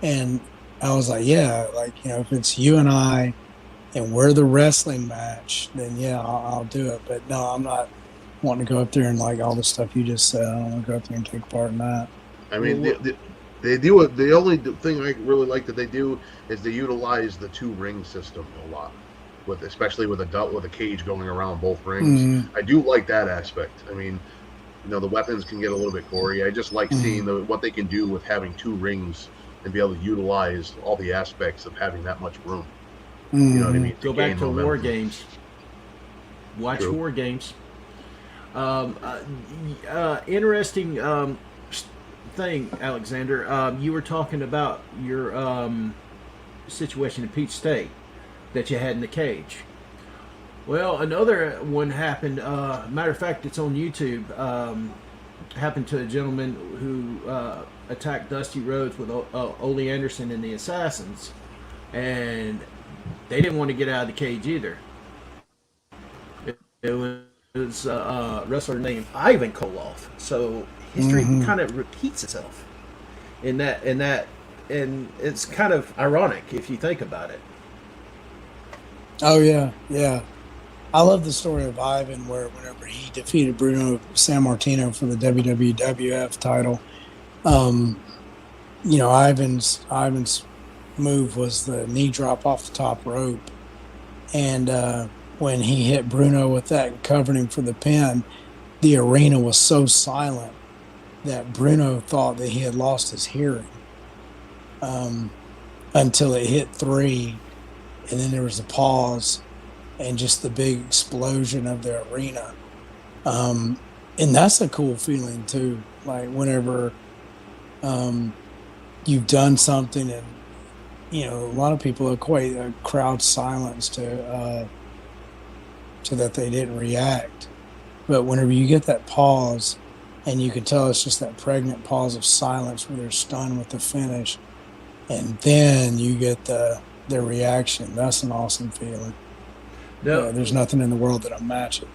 And I was like, yeah, if it's you and I and we're the wrestling match, then yeah, I'll do it. But no, I'm not wanting to go up there and all the stuff you just said. I don't want to go up there and take part in that. I mean, they do it. The only thing I really like that they do is they utilize the 2-ring system a lot, especially with a cage going around both rings. Mm-hmm. I do like that aspect. I mean, the weapons can get a little bit gory. I just like seeing what they can do with having 2 rings and be able to utilize all the aspects of having that much room. You know what I mean? Go back to War Games. Watch War Games. Interesting thing, Alexander. You were talking about your situation in Peach State that you had in the cage. Well, another one happened. Matter of fact, it's on YouTube. Happened to a gentleman who attacked Dusty Rhodes with Ole Anderson and the Assassins, and they didn't want to get out of the cage either. It was a wrestler named Ivan Koloff. So history kind of repeats itself in that, and it's kind of ironic if you think about it. Oh yeah. I love the story of Ivan, where whenever he defeated Bruno Sammartino for the WWF title, Ivan's move was the knee drop off the top rope, and when he hit Bruno with that and covered him for the pin, the arena was so silent that Bruno thought that he had lost his hearing until it hit 3, and then there was a pause. And just the big explosion of the arena. And that's a cool feeling too. Whenever you've done something and, a lot of people equate a crowd silence to that they didn't react. But whenever you get that pause and you can tell it's just that pregnant pause of silence where they're stunned with the finish, and then you get their reaction, that's an awesome feeling. No, yeah, there's nothing in the world that'll match it.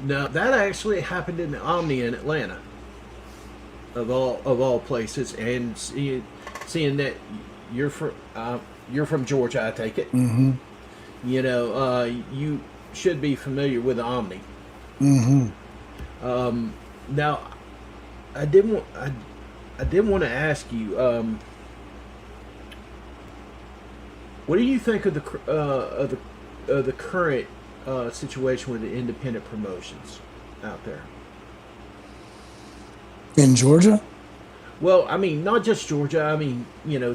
No, that actually happened in the Omni in Atlanta, of all places, and seeing that you're from Georgia, I take it. Mm-hmm. You should be familiar with the Omni. Mm-hmm. Now, I did want to ask you, what do you think of the current situation with the independent promotions out there? In Georgia? Well, I mean, not just Georgia. I mean,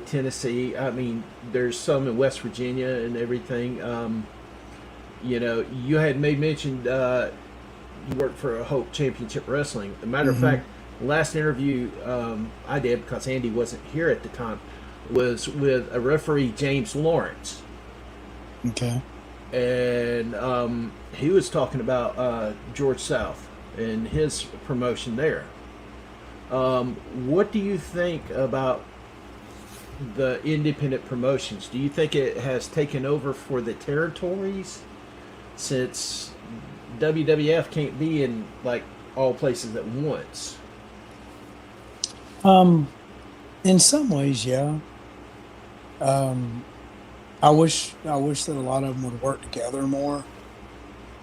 Tennessee. I mean, there's some in West Virginia and everything. You had made mentioned you worked for a Hope Championship Wrestling. As a matter of fact, the last interview I did, because Andy wasn't here at the time, was with a referee, James Lawrence. Okay. And he was talking about George South and his promotion there. What do you think about the independent promotions? Do you think it has taken over for the territories, since WWF can't be in like all places at once? In some ways, yeah. Um, I wish that a lot of them would work together more,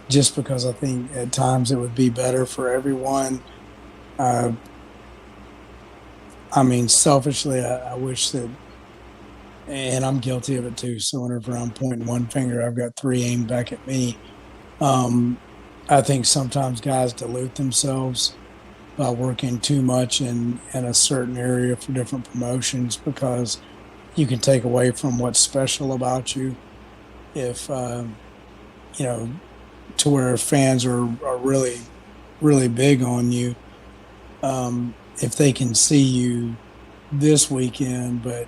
just because I think at times it would be better for everyone. Uh, I mean, selfishly, I wish that, and I'm guilty of it too. So whenever I'm pointing one finger, I've got three aimed back at me. Um, I think sometimes guys dilute themselves by working too much in a certain area for different promotions, because you can take away from what's special about you if, you know, to where fans are really, really big on you. If they can see you this weekend, but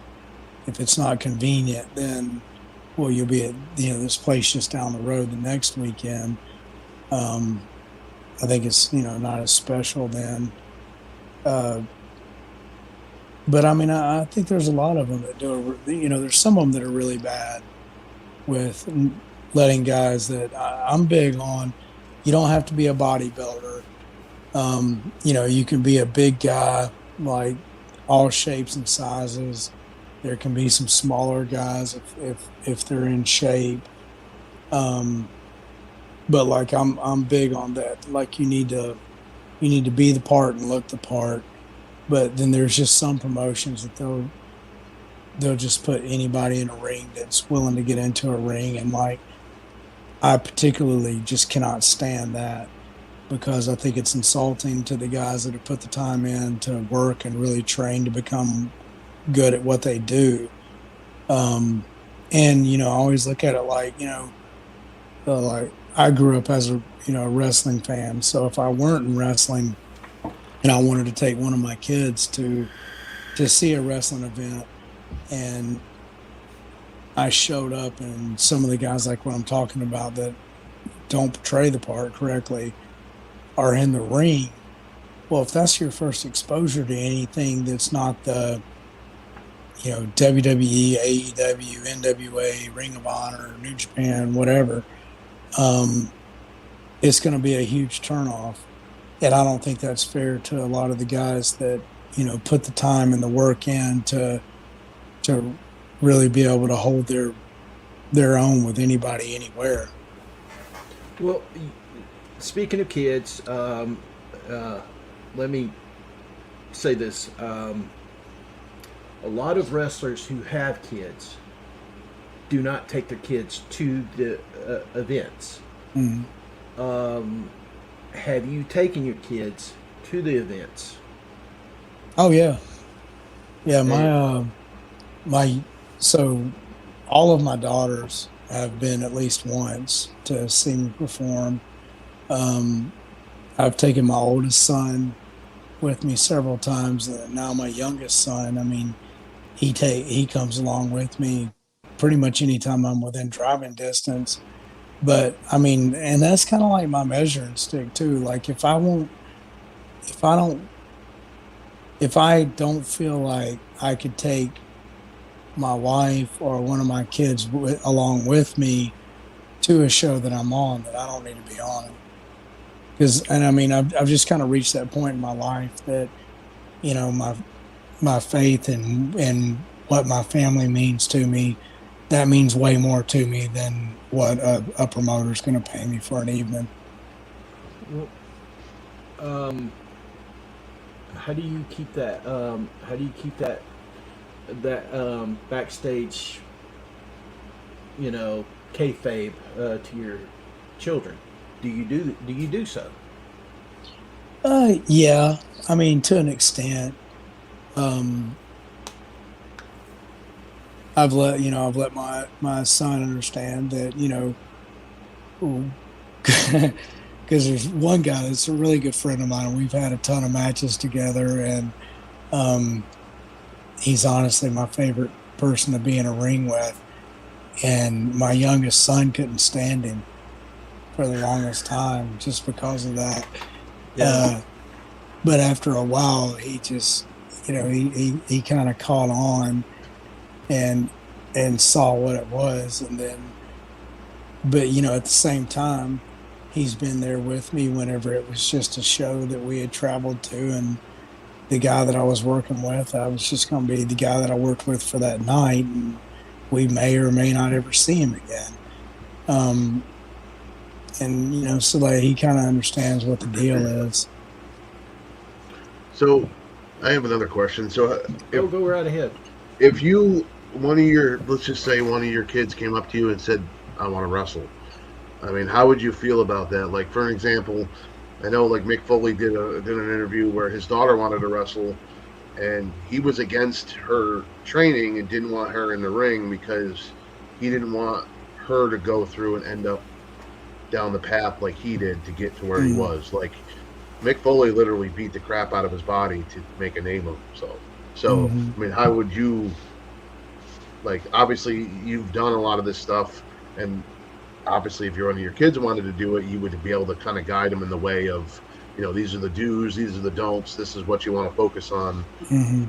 if it's not convenient, then, well, you'll be at, this place just down the road the next weekend. I think it's, not as special then. But I mean, I think there's a lot of them that do, there's some of them that are really bad with letting guys that I'm big on. You don't have to be a bodybuilder. You can be a big guy, like all shapes and sizes. There can be some smaller guys if they're in shape. But like I'm big on that. Like you need to be the part and look the part. But then there's just some promotions that they'll just put anybody in a ring that's willing to get into a ring, and like I particularly just cannot stand that, because I think it's insulting to the guys that have put the time in to work and really train to become good at what they do. And I always look at it like, like I grew up as a wrestling fan. So if I weren't in wrestling and I wanted to take one of my kids to see a wrestling event, and I showed up and some of the guys, like what I'm talking about, that don't portray the part correctly, are in the ring. Well, if that's your first exposure to anything that's not the, WWE, AEW, NWA, Ring of Honor, New Japan, whatever, it's going to be a huge turnoff. And I don't think that's fair to a lot of the guys that, put the time and the work in to really be able to hold their own with anybody, anywhere. Well, speaking of kids, let me say this. A lot of wrestlers who have kids do not take their kids to the events. Mm-hmm. Have you taken your kids to the events? Oh yeah. Yeah. So all of my daughters have been at least once to see me perform. I've taken my oldest son with me several times. Now my youngest son, I mean, he comes along with me pretty much anytime I'm within driving distance. But I mean, and that's kind of like my measuring stick too. Like if I don't feel like I could take my wife or one of my kids along with me to a show that I'm on, that I don't need to be on it. And I mean, I've just kind of reached that point in my life that, my faith and what my family means to me, that means way more to me than what a promoter's going to pay me for an evening. Well, how do you keep that? How do you keep that backstage, you know, kayfabe to your children? Do you do so? Yeah. I mean, to an extent. Um, I've let my son understand that, because there's one guy that's a really good friend of mine, and we've had a ton of matches together, and um, he's honestly my favorite person to be in a ring with. And my youngest son couldn't stand him for the longest time just because of that. Yeah. Uh, but after a while, he just, he kind of caught on and saw what it was, and then, but at the same time, he's been there with me whenever it was just a show that we had traveled to, and the guy that I was working with, I was just going to be the guy that I worked with for that night, and we may or may not ever see him again. Um, and so like he kind of understands what the deal is. So, I have another question. So, Go right ahead. if you one of your let's just say one of your kids came up to you and said, "I want to wrestle," I mean, how would you feel about that? Like, for an example, I know like Mick Foley did an interview where his daughter wanted to wrestle, and he was against her training and didn't want her in the ring because he didn't want her to go through and end up down the path like he did to get to where he was. Like, Mick Foley literally beat the crap out of his body to make a name of himself. So, Mhm. I mean, how would you, like, obviously you've done a lot of this stuff, and obviously if one of your kids wanted to do it, you would be able to kind of guide them in the way of, these are the do's, these are the don'ts, this is what you want to focus on. Mhm.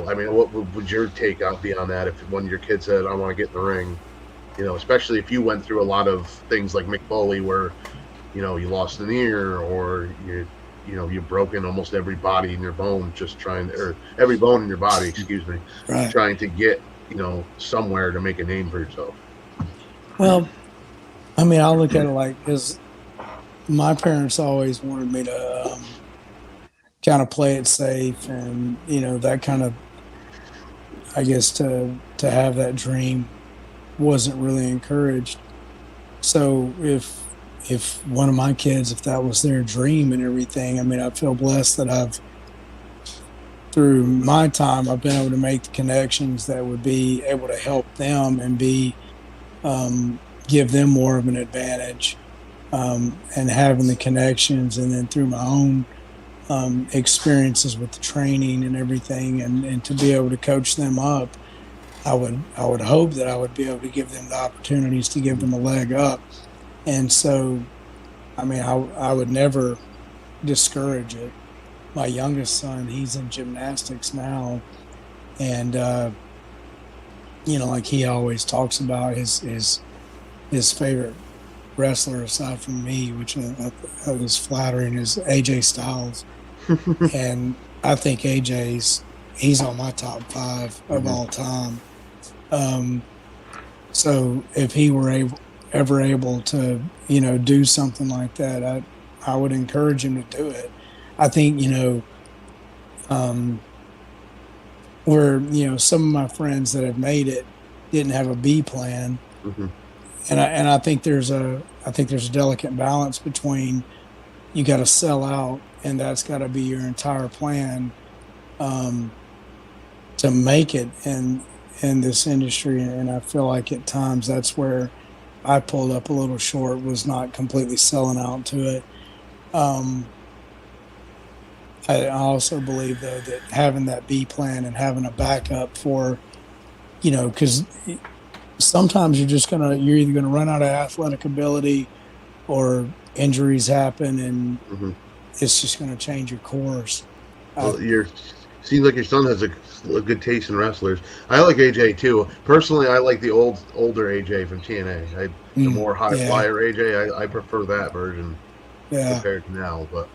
I mean, what would your take out be on that if one of your kids said, I want to get in the ring? Especially if you went through a lot of things like Mick Foley where, you lost an ear, or you've broken almost every body in your bone just trying, or every bone in your body, excuse me, Right. trying to get, somewhere to make a name for yourself. Well, I mean, I look at it like, because my parents always wanted me to kind of play it safe, and that kind of, I guess, to have that dream wasn't really encouraged. So if one of my kids, if that was their dream and everything, I mean, I feel blessed that through my time, I've been able to make the connections that would be able to help them and give them more of an advantage, and having the connections, and then through my own experiences with the training and everything, and to be able to coach them up, I would hope that I would be able to give them the opportunities to give them a leg up. And so, I mean, I would never discourage it. My youngest son, he's in gymnastics now, and like he always talks about his favorite wrestler aside from me, which is flattering, is AJ Styles. And I think he's on my top 5 of all time. So if he were ever able to, do something like that, I would encourage him to do it. I think, where, some of my friends that have made it didn't have a B plan. Mm-hmm. And I think there's a delicate balance between, you got to sell out, and that's got to be your entire plan, to make it in this industry. And I feel like at times that's where I pulled up a little short, was not completely selling out to it. I also believe, though, that having that B plan and having a backup for, because sometimes you're either gonna run out of athletic ability, or injuries happen, and it's just gonna change your course. Well, seems like your son has a good taste in wrestlers. I like AJ too. Personally, I like the older AJ from TNA. The more high flyer AJ, I prefer that version compared to now. But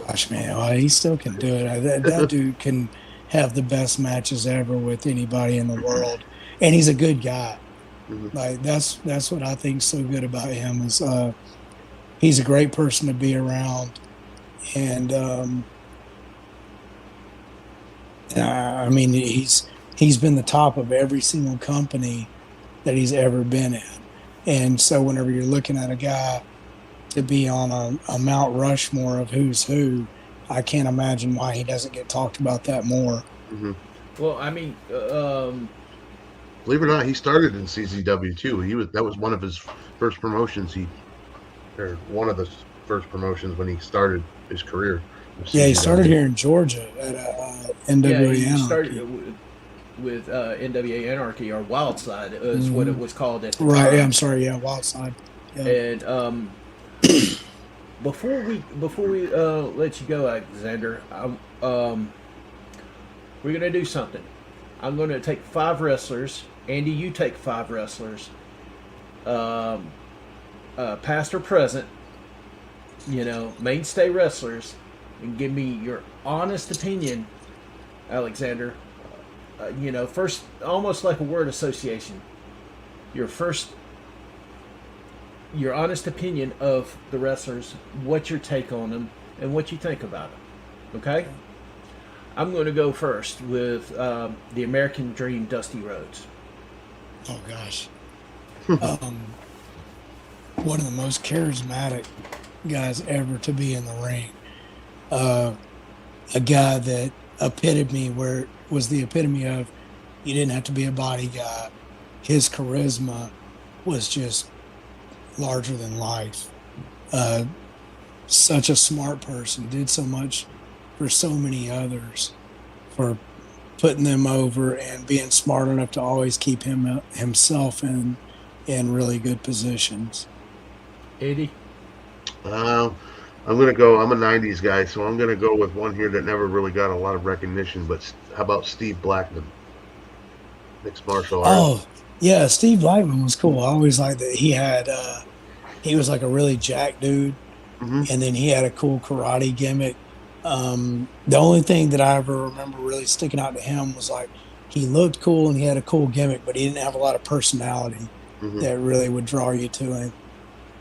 gosh, man, he still can do it. That dude can have the best matches ever with anybody in the world, and he's a good guy. Like that's what I think so good about him is he's a great person to be around, and I mean, he's been the top of every single company that he's ever been in. And so whenever you're looking at a guy to be on a Mount Rushmore of who's who, I can't imagine why he doesn't get talked about that more. Hmm. Well, I mean, Believe it or not, he started in CZW too. That was one of his first promotions. Or one of the first promotions when he started his career. Yeah, he started here in Georgia at yeah, NWA he started Anarchy. with NWA Anarchy, or Wild Side is what it was called at the Right. time. Yeah, I'm sorry. Yeah, Wild Side. Yeah. And before we let you go, Alexander, we're gonna do something. I'm gonna take 5 wrestlers. Andy, you take 5 wrestlers, past or present. Mainstay wrestlers, and give me your honest opinion, Alexander. First, almost like a word association. Your first, your honest opinion of the wrestlers, what your take on them, and what you think about them. Okay? I'm going to go first with the American Dream, Dusty Rhodes. Oh gosh. One of the most charismatic guys ever to be in the ring. A guy that was the epitome of, you didn't have to be a body guy. His charisma was just larger than life. Such a smart person, did so much for so many others, for putting them over and being smart enough to always keep himself in really good positions. Eddie? I'm gonna go. I'm a '90s guy, so I'm gonna go with one here that never really got a lot of recognition. But how about Steve Blackman, mixed martial arts? Oh, yeah, Steve Blackman was cool. I always liked that he was like a really jack dude, Hmm. and then he had a cool karate gimmick. The only thing that I ever remember really sticking out to him was like he looked cool and he had a cool gimmick, but he didn't have a lot of personality Hmm. that really would draw you to him.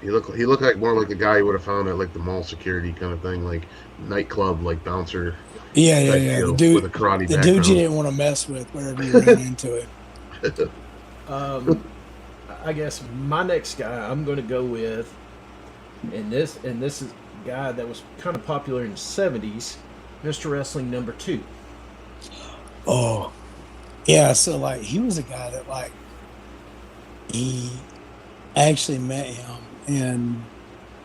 He looked like more like a guy you would have found at like the mall security kind of thing, like nightclub, like bouncer Yeah, yeah, type yeah. deal with a karate The dude you background. didn't want to mess with wherever you ran into him. Um, I guess my next guy I'm going to go with, and this is a guy that was kind of popular in the '70s, Mr. Wrestling number 2. Oh, yeah. So like he was a guy that like he I actually met him in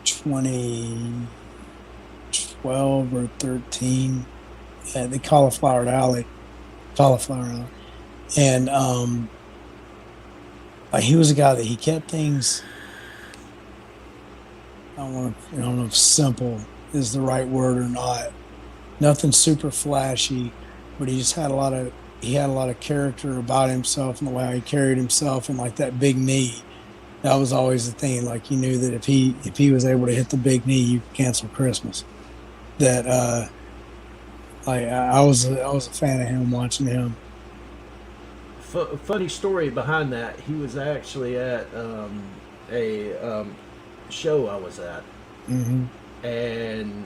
2012 or 13 at the Cauliflower Alley, and like he was a guy that he kept things. I don't know if simple is the right word or not. Nothing super flashy, but he had a lot of character about himself and the way he carried himself, and like that big knee. That was always the thing. Like you knew that if he was able to hit the big knee, you could cancel Christmas. That like I was a fan of him, watching him. Funny story behind that. He was actually at a show I was at, Hmm. and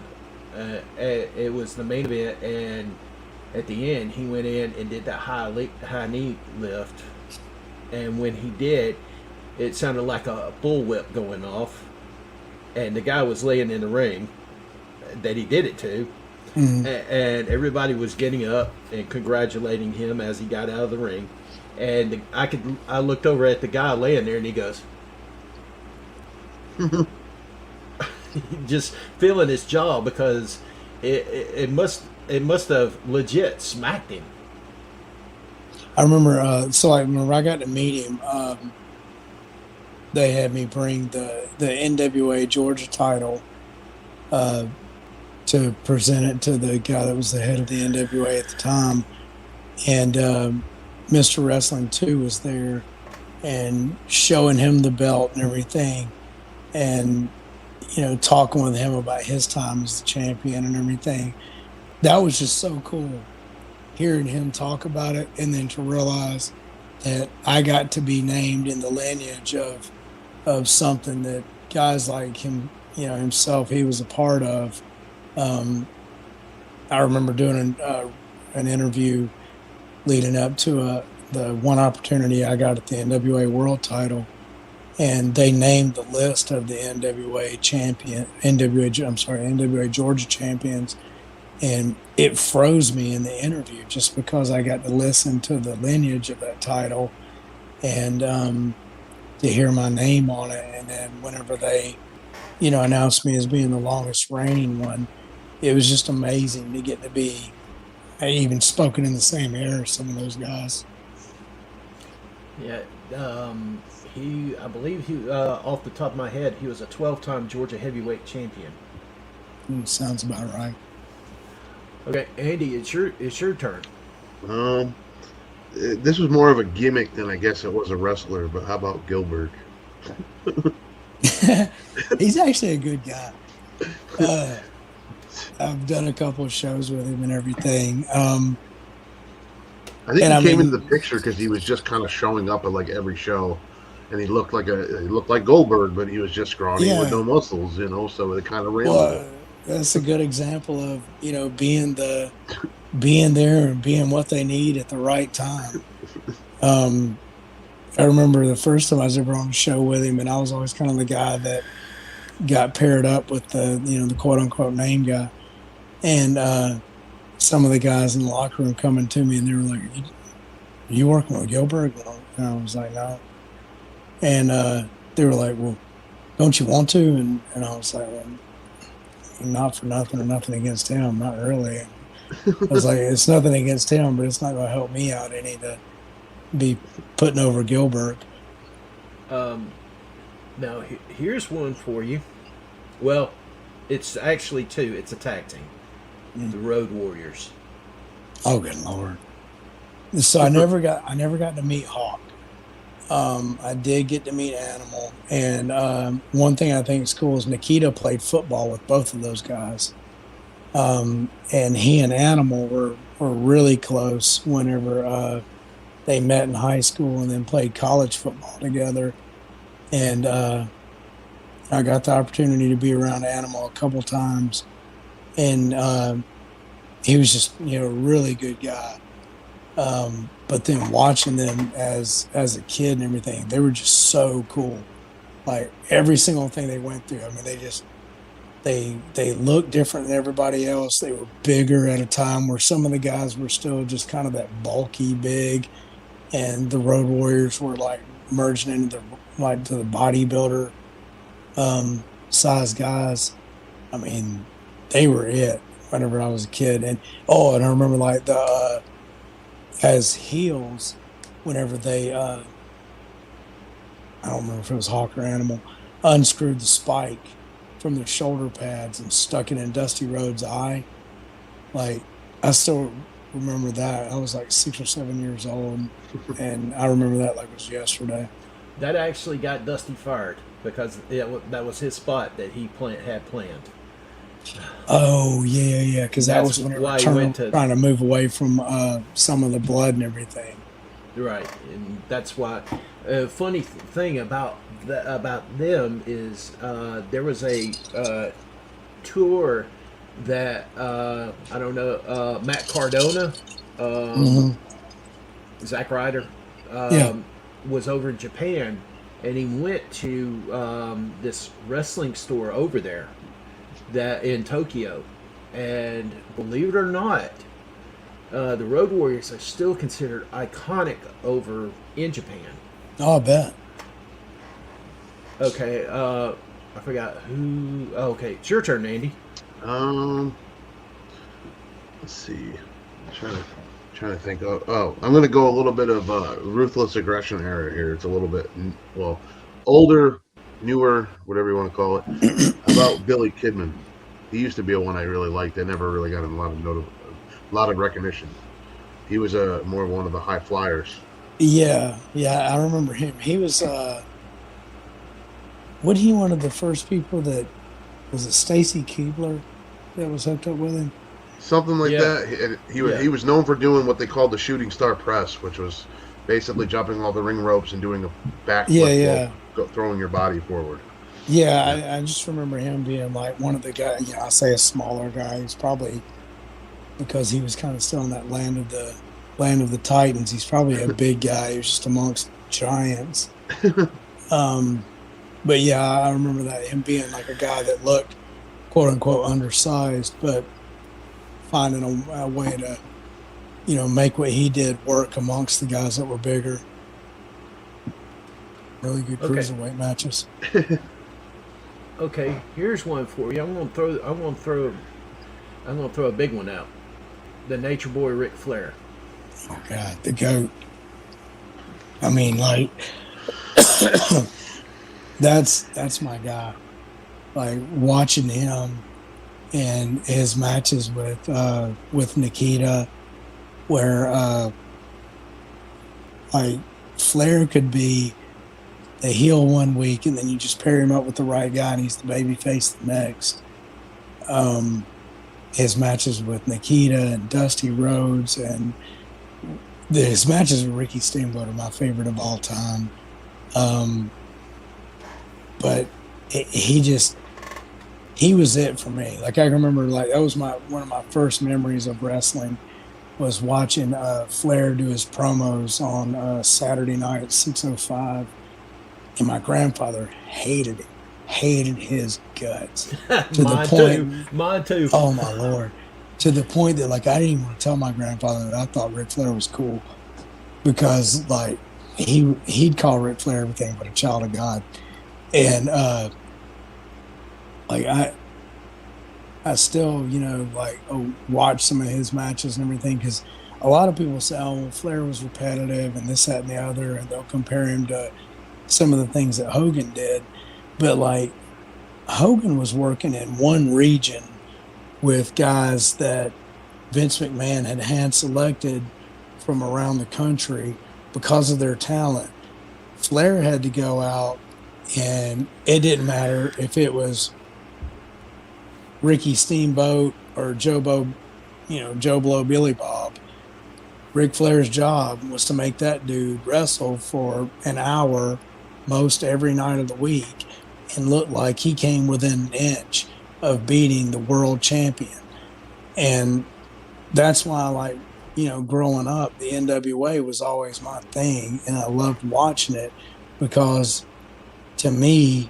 it was the main event. And at the end, he went in and did that high knee lift. And when he did, it sounded like a bullwhip going off. And the guy was laying in the ring that he did it to. Hmm. And everybody was getting up and congratulating him as he got out of the ring. And I looked over at the guy laying there, and he goes, just feeling his jaw, because it must have legit smacked him. I remember. So like whenever I got to meet him, they had me bring the NWA Georgia title uh, to present it to the guy that was the head of the NWA at the time, and Mr. Wrestling 2 was there and showing him the belt and everything, and talking with him about his time as the champion and everything. That was just so cool, hearing him talk about it, and then to realize that I got to be named in the lineage of something that guys like him, himself, he was a part of. I remember doing an interview leading up to the one opportunity I got at the NWA World Title, and they named the list of the NWA Georgia champions, and it froze me in the interview just because I got to listen to the lineage of that title and to hear my name on it. And then whenever they, announced me as being the longest reigning one, it was just amazing to get to be. I even spoken in the same air as some of those guys. Yeah, I believe he, off the top of my head, he was a 12-time Georgia heavyweight champion. Sounds about right. Okay, Andy, it's your turn. This was more of a gimmick than I guess it was a wrestler. But how about Gilbert? He's actually a good guy. I've done a couple of shows with him and everything. I think he came into the picture because he was just kind of showing up at like every show, and he looked like Goldberg, but he was just scrawny with no muscles, So it kind of ran. Well, that's a good example of being there and being what they need at the right time. I remember the first time I was ever on a show with him, and I was always kind of the guy that got paired up with the quote unquote name guy. And some of the guys in the locker room coming to me and they were like, "You working with Gilbert?" And I was like, "No." And they were like, "Well, don't you want to?" And I was like, "Well, not for nothing or nothing against him. Not really." I was like, "It's nothing against him, but it's not going to help me out any to be putting over Gilbert." Now, here's one for you. Well, it's actually two. It's a tag team. The Road Warriors. Oh, good Lord. So I never got to meet Hawk. I did get to meet Animal. And one thing I think is cool is Nikita played football with both of those guys. And he and Animal were really close whenever they met in high school and then played college football together. And I got the opportunity to be around Animal a couple times. And he was just, a really good guy. But then watching them as a kid and everything, they were just so cool. Like every single thing they went through. I mean, they looked different than everybody else. They were bigger at a time where some of the guys were still just kind of that bulky big, and the Road Warriors were like merging into the bodybuilder size guys. I mean, they were it whenever I was a kid. And I remember like the as heels, whenever they I don't remember if it was Hawk or Animal, unscrewed the spike from their shoulder pads and stuck it in Dusty Rhodes' eye. Like, I still remember that. I was like 6 or 7 years old, and I remember that like it was yesterday. That actually got Dusty fired because that was his spot that he had planned. Oh, yeah, because that was when he went trying to move away from some of the blood and everything. Right, and that's why. Funny thing about them is there was a tour that I don't know, Matt Cardona, Zack Ryder, was over in Japan, and he went to this wrestling store over there that in Tokyo, and believe it or not, the Road Warriors are still considered iconic over in Japan. Oh, I bet. Okay, I forgot who. Oh, okay, it's your turn, Andy. Let's see. I'm trying to think. I'm going to go a little bit of ruthless aggression era here. It's a little bit older, newer, whatever you want to call it. About Billy Kidman. He used to be one I really liked. I never really got him a lot of recognition. He was more one of the high flyers. Yeah, I remember him. He was wasn't he one of the first people that was it Stacy Keibler that was hooked up with him? Something like that. He was known for doing what they called the shooting star press, which was basically jumping all the ring ropes and doing a backflip, throwing your body forward. Yeah, I just remember him being like one of the guys. I say a smaller guy. He's probably because he was kind of still in that land of the Titans. He's probably a big guy. He was just amongst giants. But yeah, I remember that, him being like a guy that looked quote unquote undersized, but finding a way to, make what he did work amongst the guys that were bigger. Really good cruiserweight matches. Okay, here's one for you. I'm gonna throw a big one out. The Nature Boy Ric Flair. Oh God, the GOAT. I mean, like, that's my guy. Like, watching him and his matches with Nikita, where like Flair could be the heel one week, and then you just pair him up with the right guy, and he's the baby face the next. His matches with Nikita and Dusty Rhodes, and his matches with Ricky Steamboat are my favorite of all time. But he was it for me. Like, I remember, like, that was one of my first memories of wrestling, was watching Flair do his promos on Saturday night at 6:05. And my grandfather hated his guts to the point. Mine too. Oh my Lord! To the point that, like, I didn't even want to tell my grandfather that I thought Ric Flair was cool, because like he'd call Ric Flair everything but a child of God, and like I still watch some of his matches and everything, because a lot of people say, oh, well, Flair was repetitive and this, that, and the other, and they'll compare him to some of the things that Hogan did. But like, Hogan was working in one region with guys that Vince McMahon had hand selected from around the country because of their talent. Flair had to go out, and it didn't matter if it was Ricky Steamboat or Joe Blow Billy Bob. Ric Flair's job was to make that dude wrestle for an hour most every night of the week and look like he came within an inch of beating the world champion. And that's why, like, growing up, the NWA was always my thing, and I loved watching it, because to me,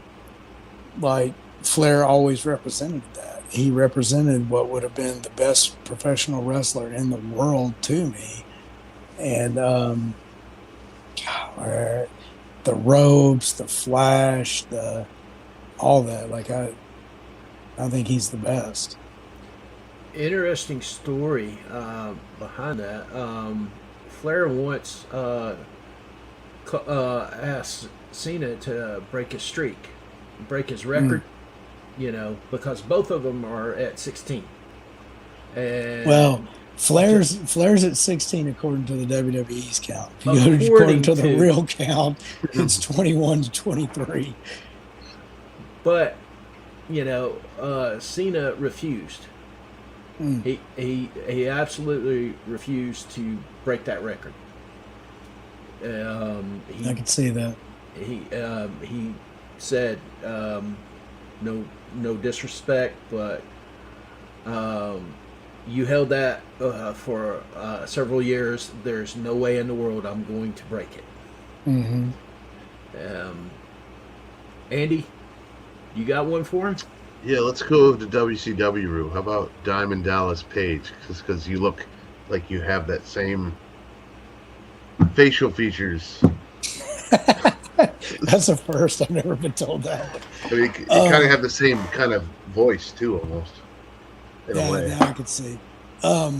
like, Flair always represented that. He represented what would have been the best professional wrestler in the world to me. And the ropes, the flash, all that. Like, I think he's the best. Interesting story behind that. Flair once asked Cena to break his streak, break his record, because both of them are at 16. And well, Flair's at 16 according to the WWE's count. If you go according to the real count, it's 21 to 23. But Cena refused. He absolutely refused to break that record. I can see that. He said, no disrespect, but you held that for several years. There's no way in the world I'm going to break it. Mm-hmm. Andy, you got one for him? Yeah, let's go with the WCW route. How about Diamond Dallas Page? Because you look like you have that same facial features. That's a first. I've never been told that. I mean, you kind of have the same kind of voice too, almost. In a way. Yeah, I could see. I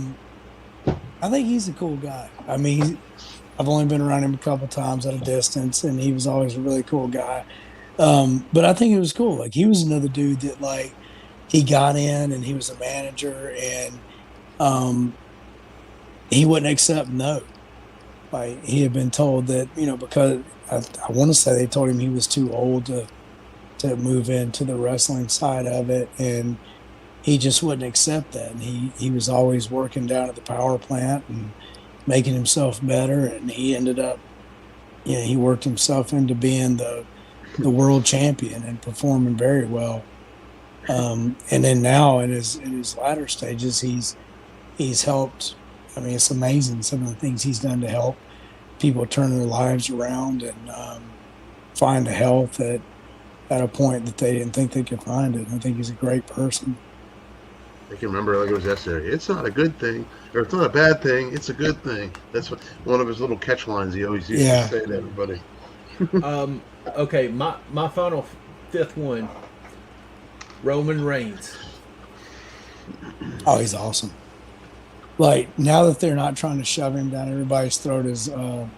think he's a cool guy. I mean, I've only been around him a couple times at a distance, and he was always a really cool guy. But I think it was cool. Like, he was another dude that, like, he got in and he was a manager, and he wouldn't accept no. Like, he had been told that, because I want to say they told him he was too old to move into the wrestling side of it, and he just wouldn't accept that. And he was always working down at the power plant and making himself better, and he ended up, he worked himself into being the world champion and performing very well. And then now in his latter stages, he's He's helped. I mean, it's amazing some of the things he's done to help people turn their lives around and find a health at a point that they didn't think they could find it. I think he's a great person. I can remember like it was yesterday. It's not a good thing, or it's not a bad thing. It's a good thing. That's what one of his little catch lines he always used to say to everybody. Okay, my final fifth one, Roman Reigns. Oh, he's awesome. Like, now that they're not trying to shove him down everybody's throat as a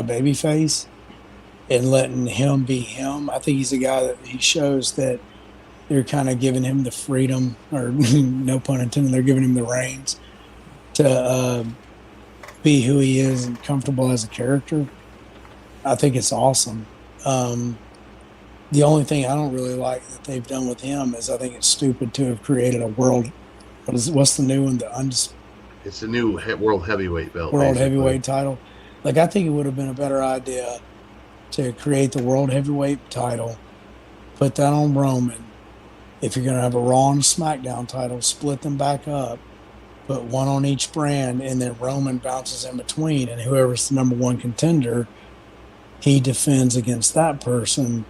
baby face and letting him be him, I think he's a guy that he shows that they're kind of giving him the freedom, or no pun intended, they're giving him the reins to be who he is and comfortable as a character. I think it's awesome. The only thing I don't really like that they've done with him is I think it's stupid to have created a world. What's the new one? It's the new world heavyweight belt. World heavyweight title. Like, I think it would have been a better idea to create the world heavyweight title, put that on Roman. If you're going to have a Raw and SmackDown title, split them back up, put one on each brand, and then Roman bounces in between, and whoever's the number one contender, he defends against that person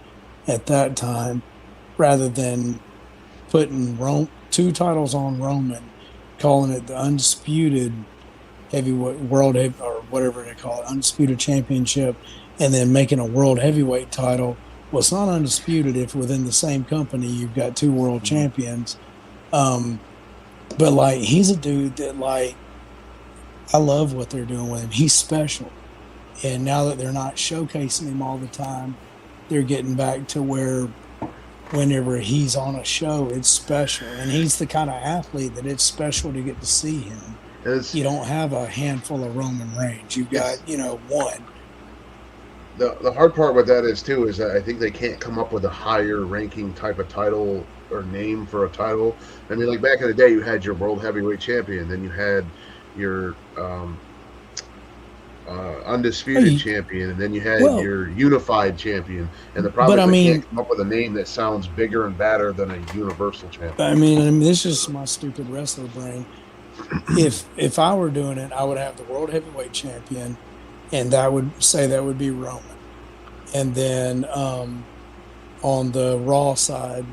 at that time, rather than putting two titles on Roman, calling it the undisputed heavyweight or whatever they call it, undisputed championship, and then making a world heavyweight title. Well, it's not undisputed if within the same company you've got two world champions. But like, he's a dude that, like, I love what they're doing with him. He's special. And now that they're not showcasing him all the time, they're getting back to where whenever he's on a show, it's special. And he's the kind of athlete that it's special to get to see him. You don't have a handful of Roman Reigns. You've got, one. The hard part with that is that I think they can't come up with a higher ranking type of title or name for a title. I mean, like back in the day, you had your world heavyweight champion, then you had your undisputed champion, and then you had your unified champion. And the problem is they can't come up with a name that sounds bigger and badder than a universal champion. I mean, this is my stupid wrestler brain. If I were doing it, I would have the world heavyweight champion, and that would be Roman. And then on the Raw side,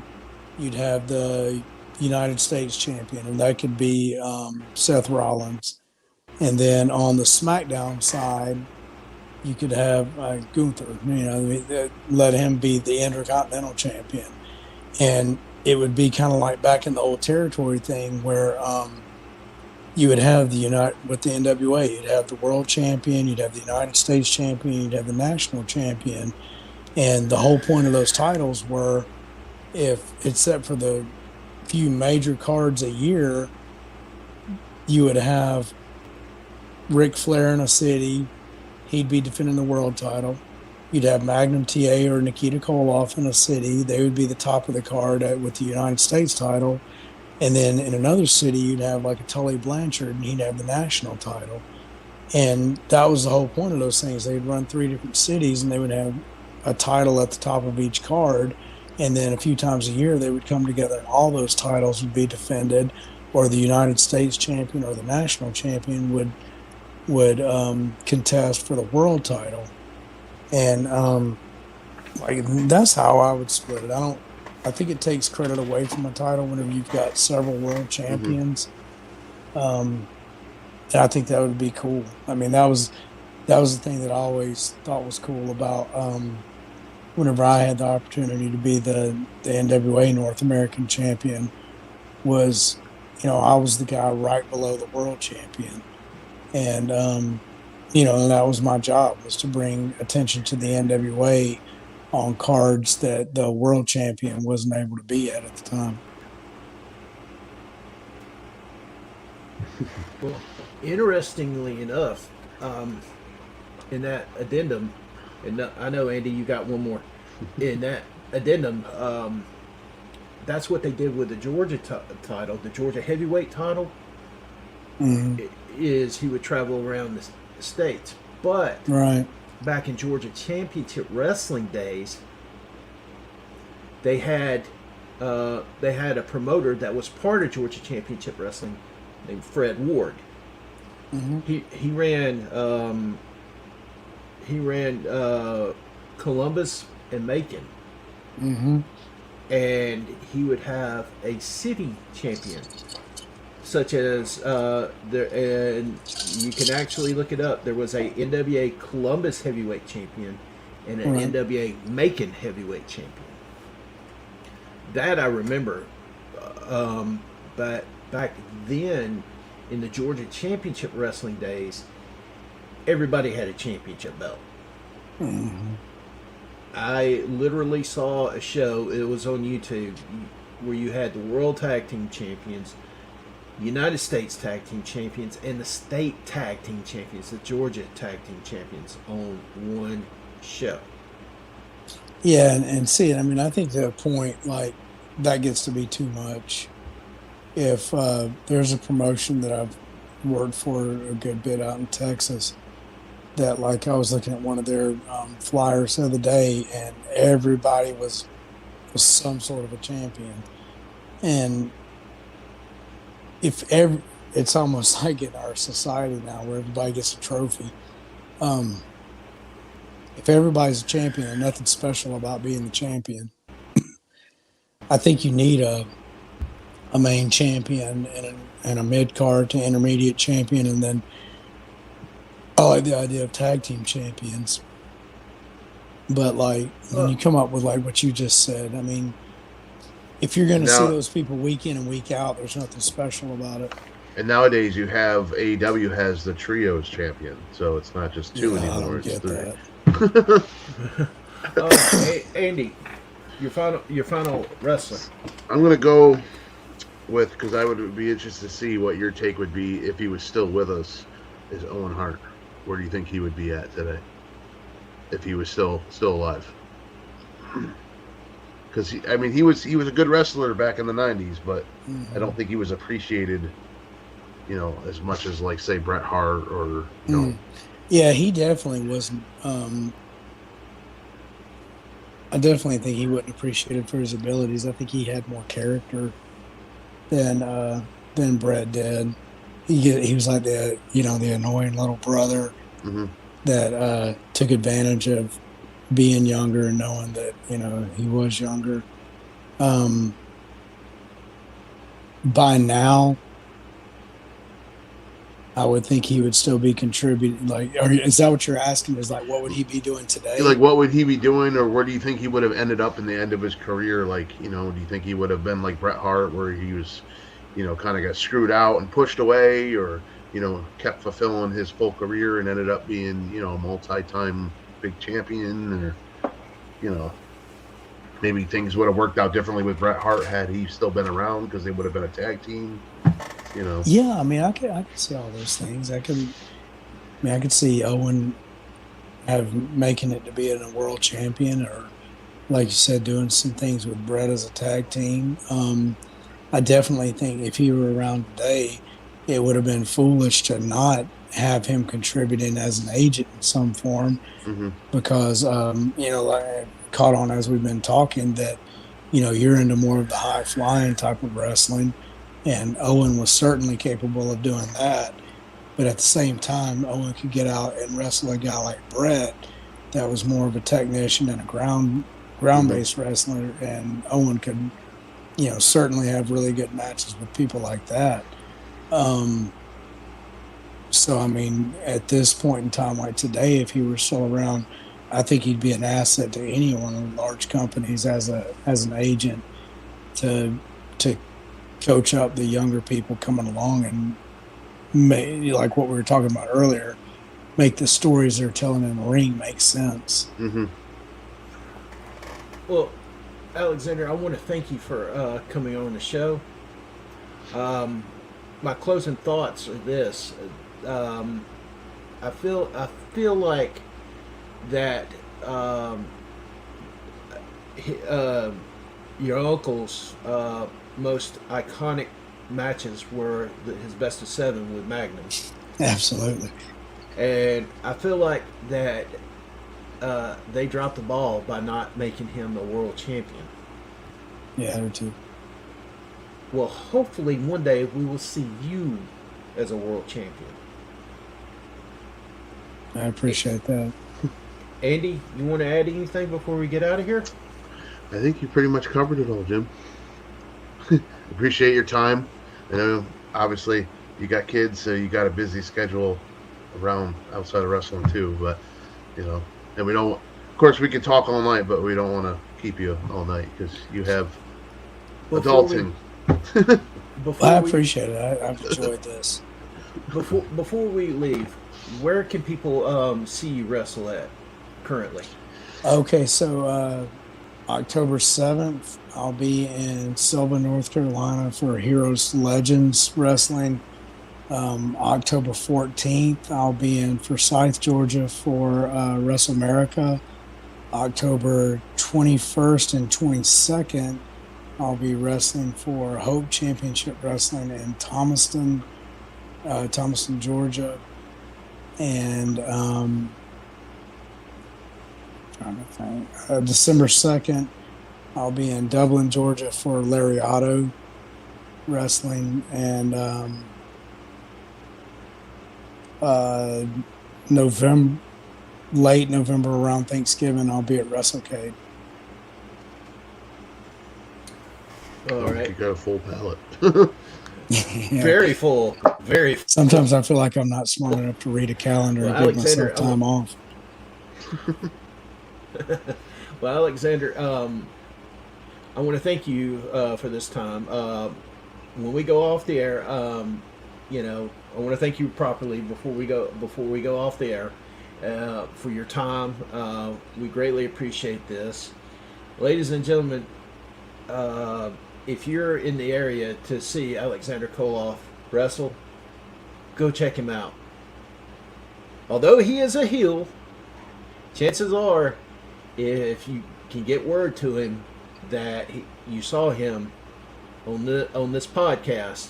you'd have the United States champion, and that could be Seth Rollins. And then on the SmackDown side, you could have Gunther, let him be the Intercontinental champion. And it would be kind of like back in the old territory thing where you would have with the NWA, you'd have the world champion, you'd have the United States champion, you'd have the national champion. And the whole point of those titles were, except for the few major cards a year, you would have Ric Flair in a city, he'd be defending the world title. You'd have Magnum TA or Nikita Koloff in a city, they would be the top of the card with the United States title. And then in another city, you'd have like a Tully Blanchard, and he'd have the national title. And that was the whole point of those things. They'd run 3 different cities, and they would have a title at the top of each card. And then a few times a year, they would come together, and all those titles would be defended, or the United States champion or the national champion would contest for the world title. And that's how I would split it. I think it takes credit away from a title whenever you've got several world champions. And I think that would be cool. I mean, that was the thing that I always thought was cool about whenever I had the opportunity to be the NWA North American champion was, I was the guy right below the world champion. And, and that was my job, was to bring attention to the NWA on cards that the world champion wasn't able to be at the time. Well, interestingly enough, in that addendum, and I know, Andy, you got one more. In that addendum, that's what they did with the Georgia title, the Georgia heavyweight title, is he would travel around the states. But back in Georgia Championship Wrestling days, they had a promoter that was part of Georgia Championship Wrestling named Fred Ward. Mm-hmm. He ran Columbus and Macon, Mm-hmm. and he would have a city champion, such as and you can actually look it up. There was a NWA Columbus heavyweight champion and an Right. NWA Macon heavyweight champion. That I remember, but back then, in the Georgia Championship Wrestling days, everybody had a championship belt. Mm-hmm. I literally saw a show, it was on YouTube, where you had the World Tag Team Champions, United States Tag Team Champions, and the State Tag Team Champions, the Georgia Tag Team Champions, on one show. Yeah, and see, I mean, I think to a point, like, that gets to be too much. If there's a promotion that I've worked for a good bit out in Texas, that, like, I was looking at one of their flyers the other day, and everybody was some sort of a champion. And it's almost like in our society now where everybody gets a trophy. If everybody's a champion and nothing special about being the champion, I think you need a main champion and a mid card to intermediate champion, and then I like the idea of tag team champions. But like when you come up with like what you just said, I mean, if you're going to see those people week in and week out, there's nothing special about it. And nowadays you have AEW has the trios champion, so it's not just two anymore. I don't it's get three. that. Andy, your final wrestler. I'm gonna go with, because I would be interested to see what your take would be if he was still with us, is Owen Hart. Where do you think he would be at today if he was still alive? Because he was a good wrestler back in the '90s, but I don't think he was appreciated, as much as, like, say, Bret Hart or Yeah, he definitely wasn't. I definitely think he wasn't appreciated for his abilities. I think he had more character than Bret did. He was like the annoying little brother that took advantage of being younger and knowing that he was younger. By now, I would think he would still be contributing. Like, is that what you're asking? Is like, what would he be doing today? Like, what would he be doing, or where do you think he would have ended up in the end of his career? Like, do you think he would have been like Bret Hart, where he was, kind of got screwed out and pushed away, or kept fulfilling his full career and ended up being, a multi-time big champion, or maybe things would have worked out differently with Bret Hart had he still been around, because they would have been a tag team. Yeah, I mean, I could see all those things. I could see Owen making it to being a world champion, or like you said, doing some things with Bret as a tag team. I definitely think if he were around today, it would have been foolish to not have him contributing as an agent in some form, because like caught on as we've been talking that you're into more of the high flying type of wrestling. And Owen was certainly capable of doing that. But at the same time, Owen could get out and wrestle a guy like Bret that was more of a technician and a ground-based wrestler. And Owen could, certainly have really good matches with people like that. So, I mean, at this point in time, like today, if he were still around, I think he'd be an asset to any one of the large companies as an agent to coach up the younger people coming along and like what we were talking about earlier, make the stories they're telling in the ring make sense. Well, Alexander, I want to thank you for coming on the show. My closing thoughts are this: I feel like that your uncle's most iconic matches were his best of 7 with Magnum. Absolutely. And I feel like that they dropped the ball by not making him a world champion. Yeah, I do too. well, hopefully one day we will see you as a world champion. I appreciate that. Andy, you want to add anything before we get out of here? I think you pretty much covered it all, Jim. Appreciate your time. I know, obviously, you got kids, so you got a busy schedule around outside of wrestling too. But and we don't. Of course, we can talk all night, but we don't want to keep you all night because you have adulting. I appreciate it. I've enjoyed this. Before we leave, where can people see you wrestle at currently? Okay, so October 7th, I'll be in Sylva, North Carolina for Heroes Legends Wrestling. October 14th, I'll be in Forsyth, Georgia for Wrestle America. October 21st and 22nd, I'll be wrestling for Hope Championship Wrestling in Thomaston, Georgia. And trying to think. December 2nd, I'll be in Dublin, Georgia for Lariato Wrestling. And late November around Thanksgiving, I'll be at WrestleCade. All right. You got a full palette. Yeah. Very full. Very full. Sometimes I feel like I'm not smart enough to read a calendar and give myself time off. Well, Alexander, I want to thank you for this time. When we go off the air, I want to thank you properly before we go off the air for your time. We greatly appreciate this, ladies and gentlemen. If you're in the area to see Aleksadr Koloff wrestle, go check him out. Although he is a heel, chances are, if you can get word to him that you saw him on this podcast,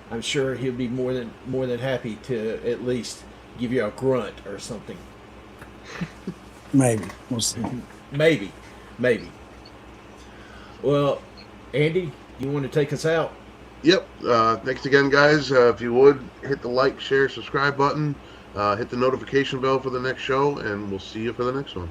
I'm sure he'll be more than happy to at least give you a grunt or something. Maybe. We'll see. Maybe. Well, Andy, you want to take us out? Yep. Thanks again, guys. If you would, hit the like, share, subscribe button. Hit the notification bell for the next show, and we'll see you for the next one.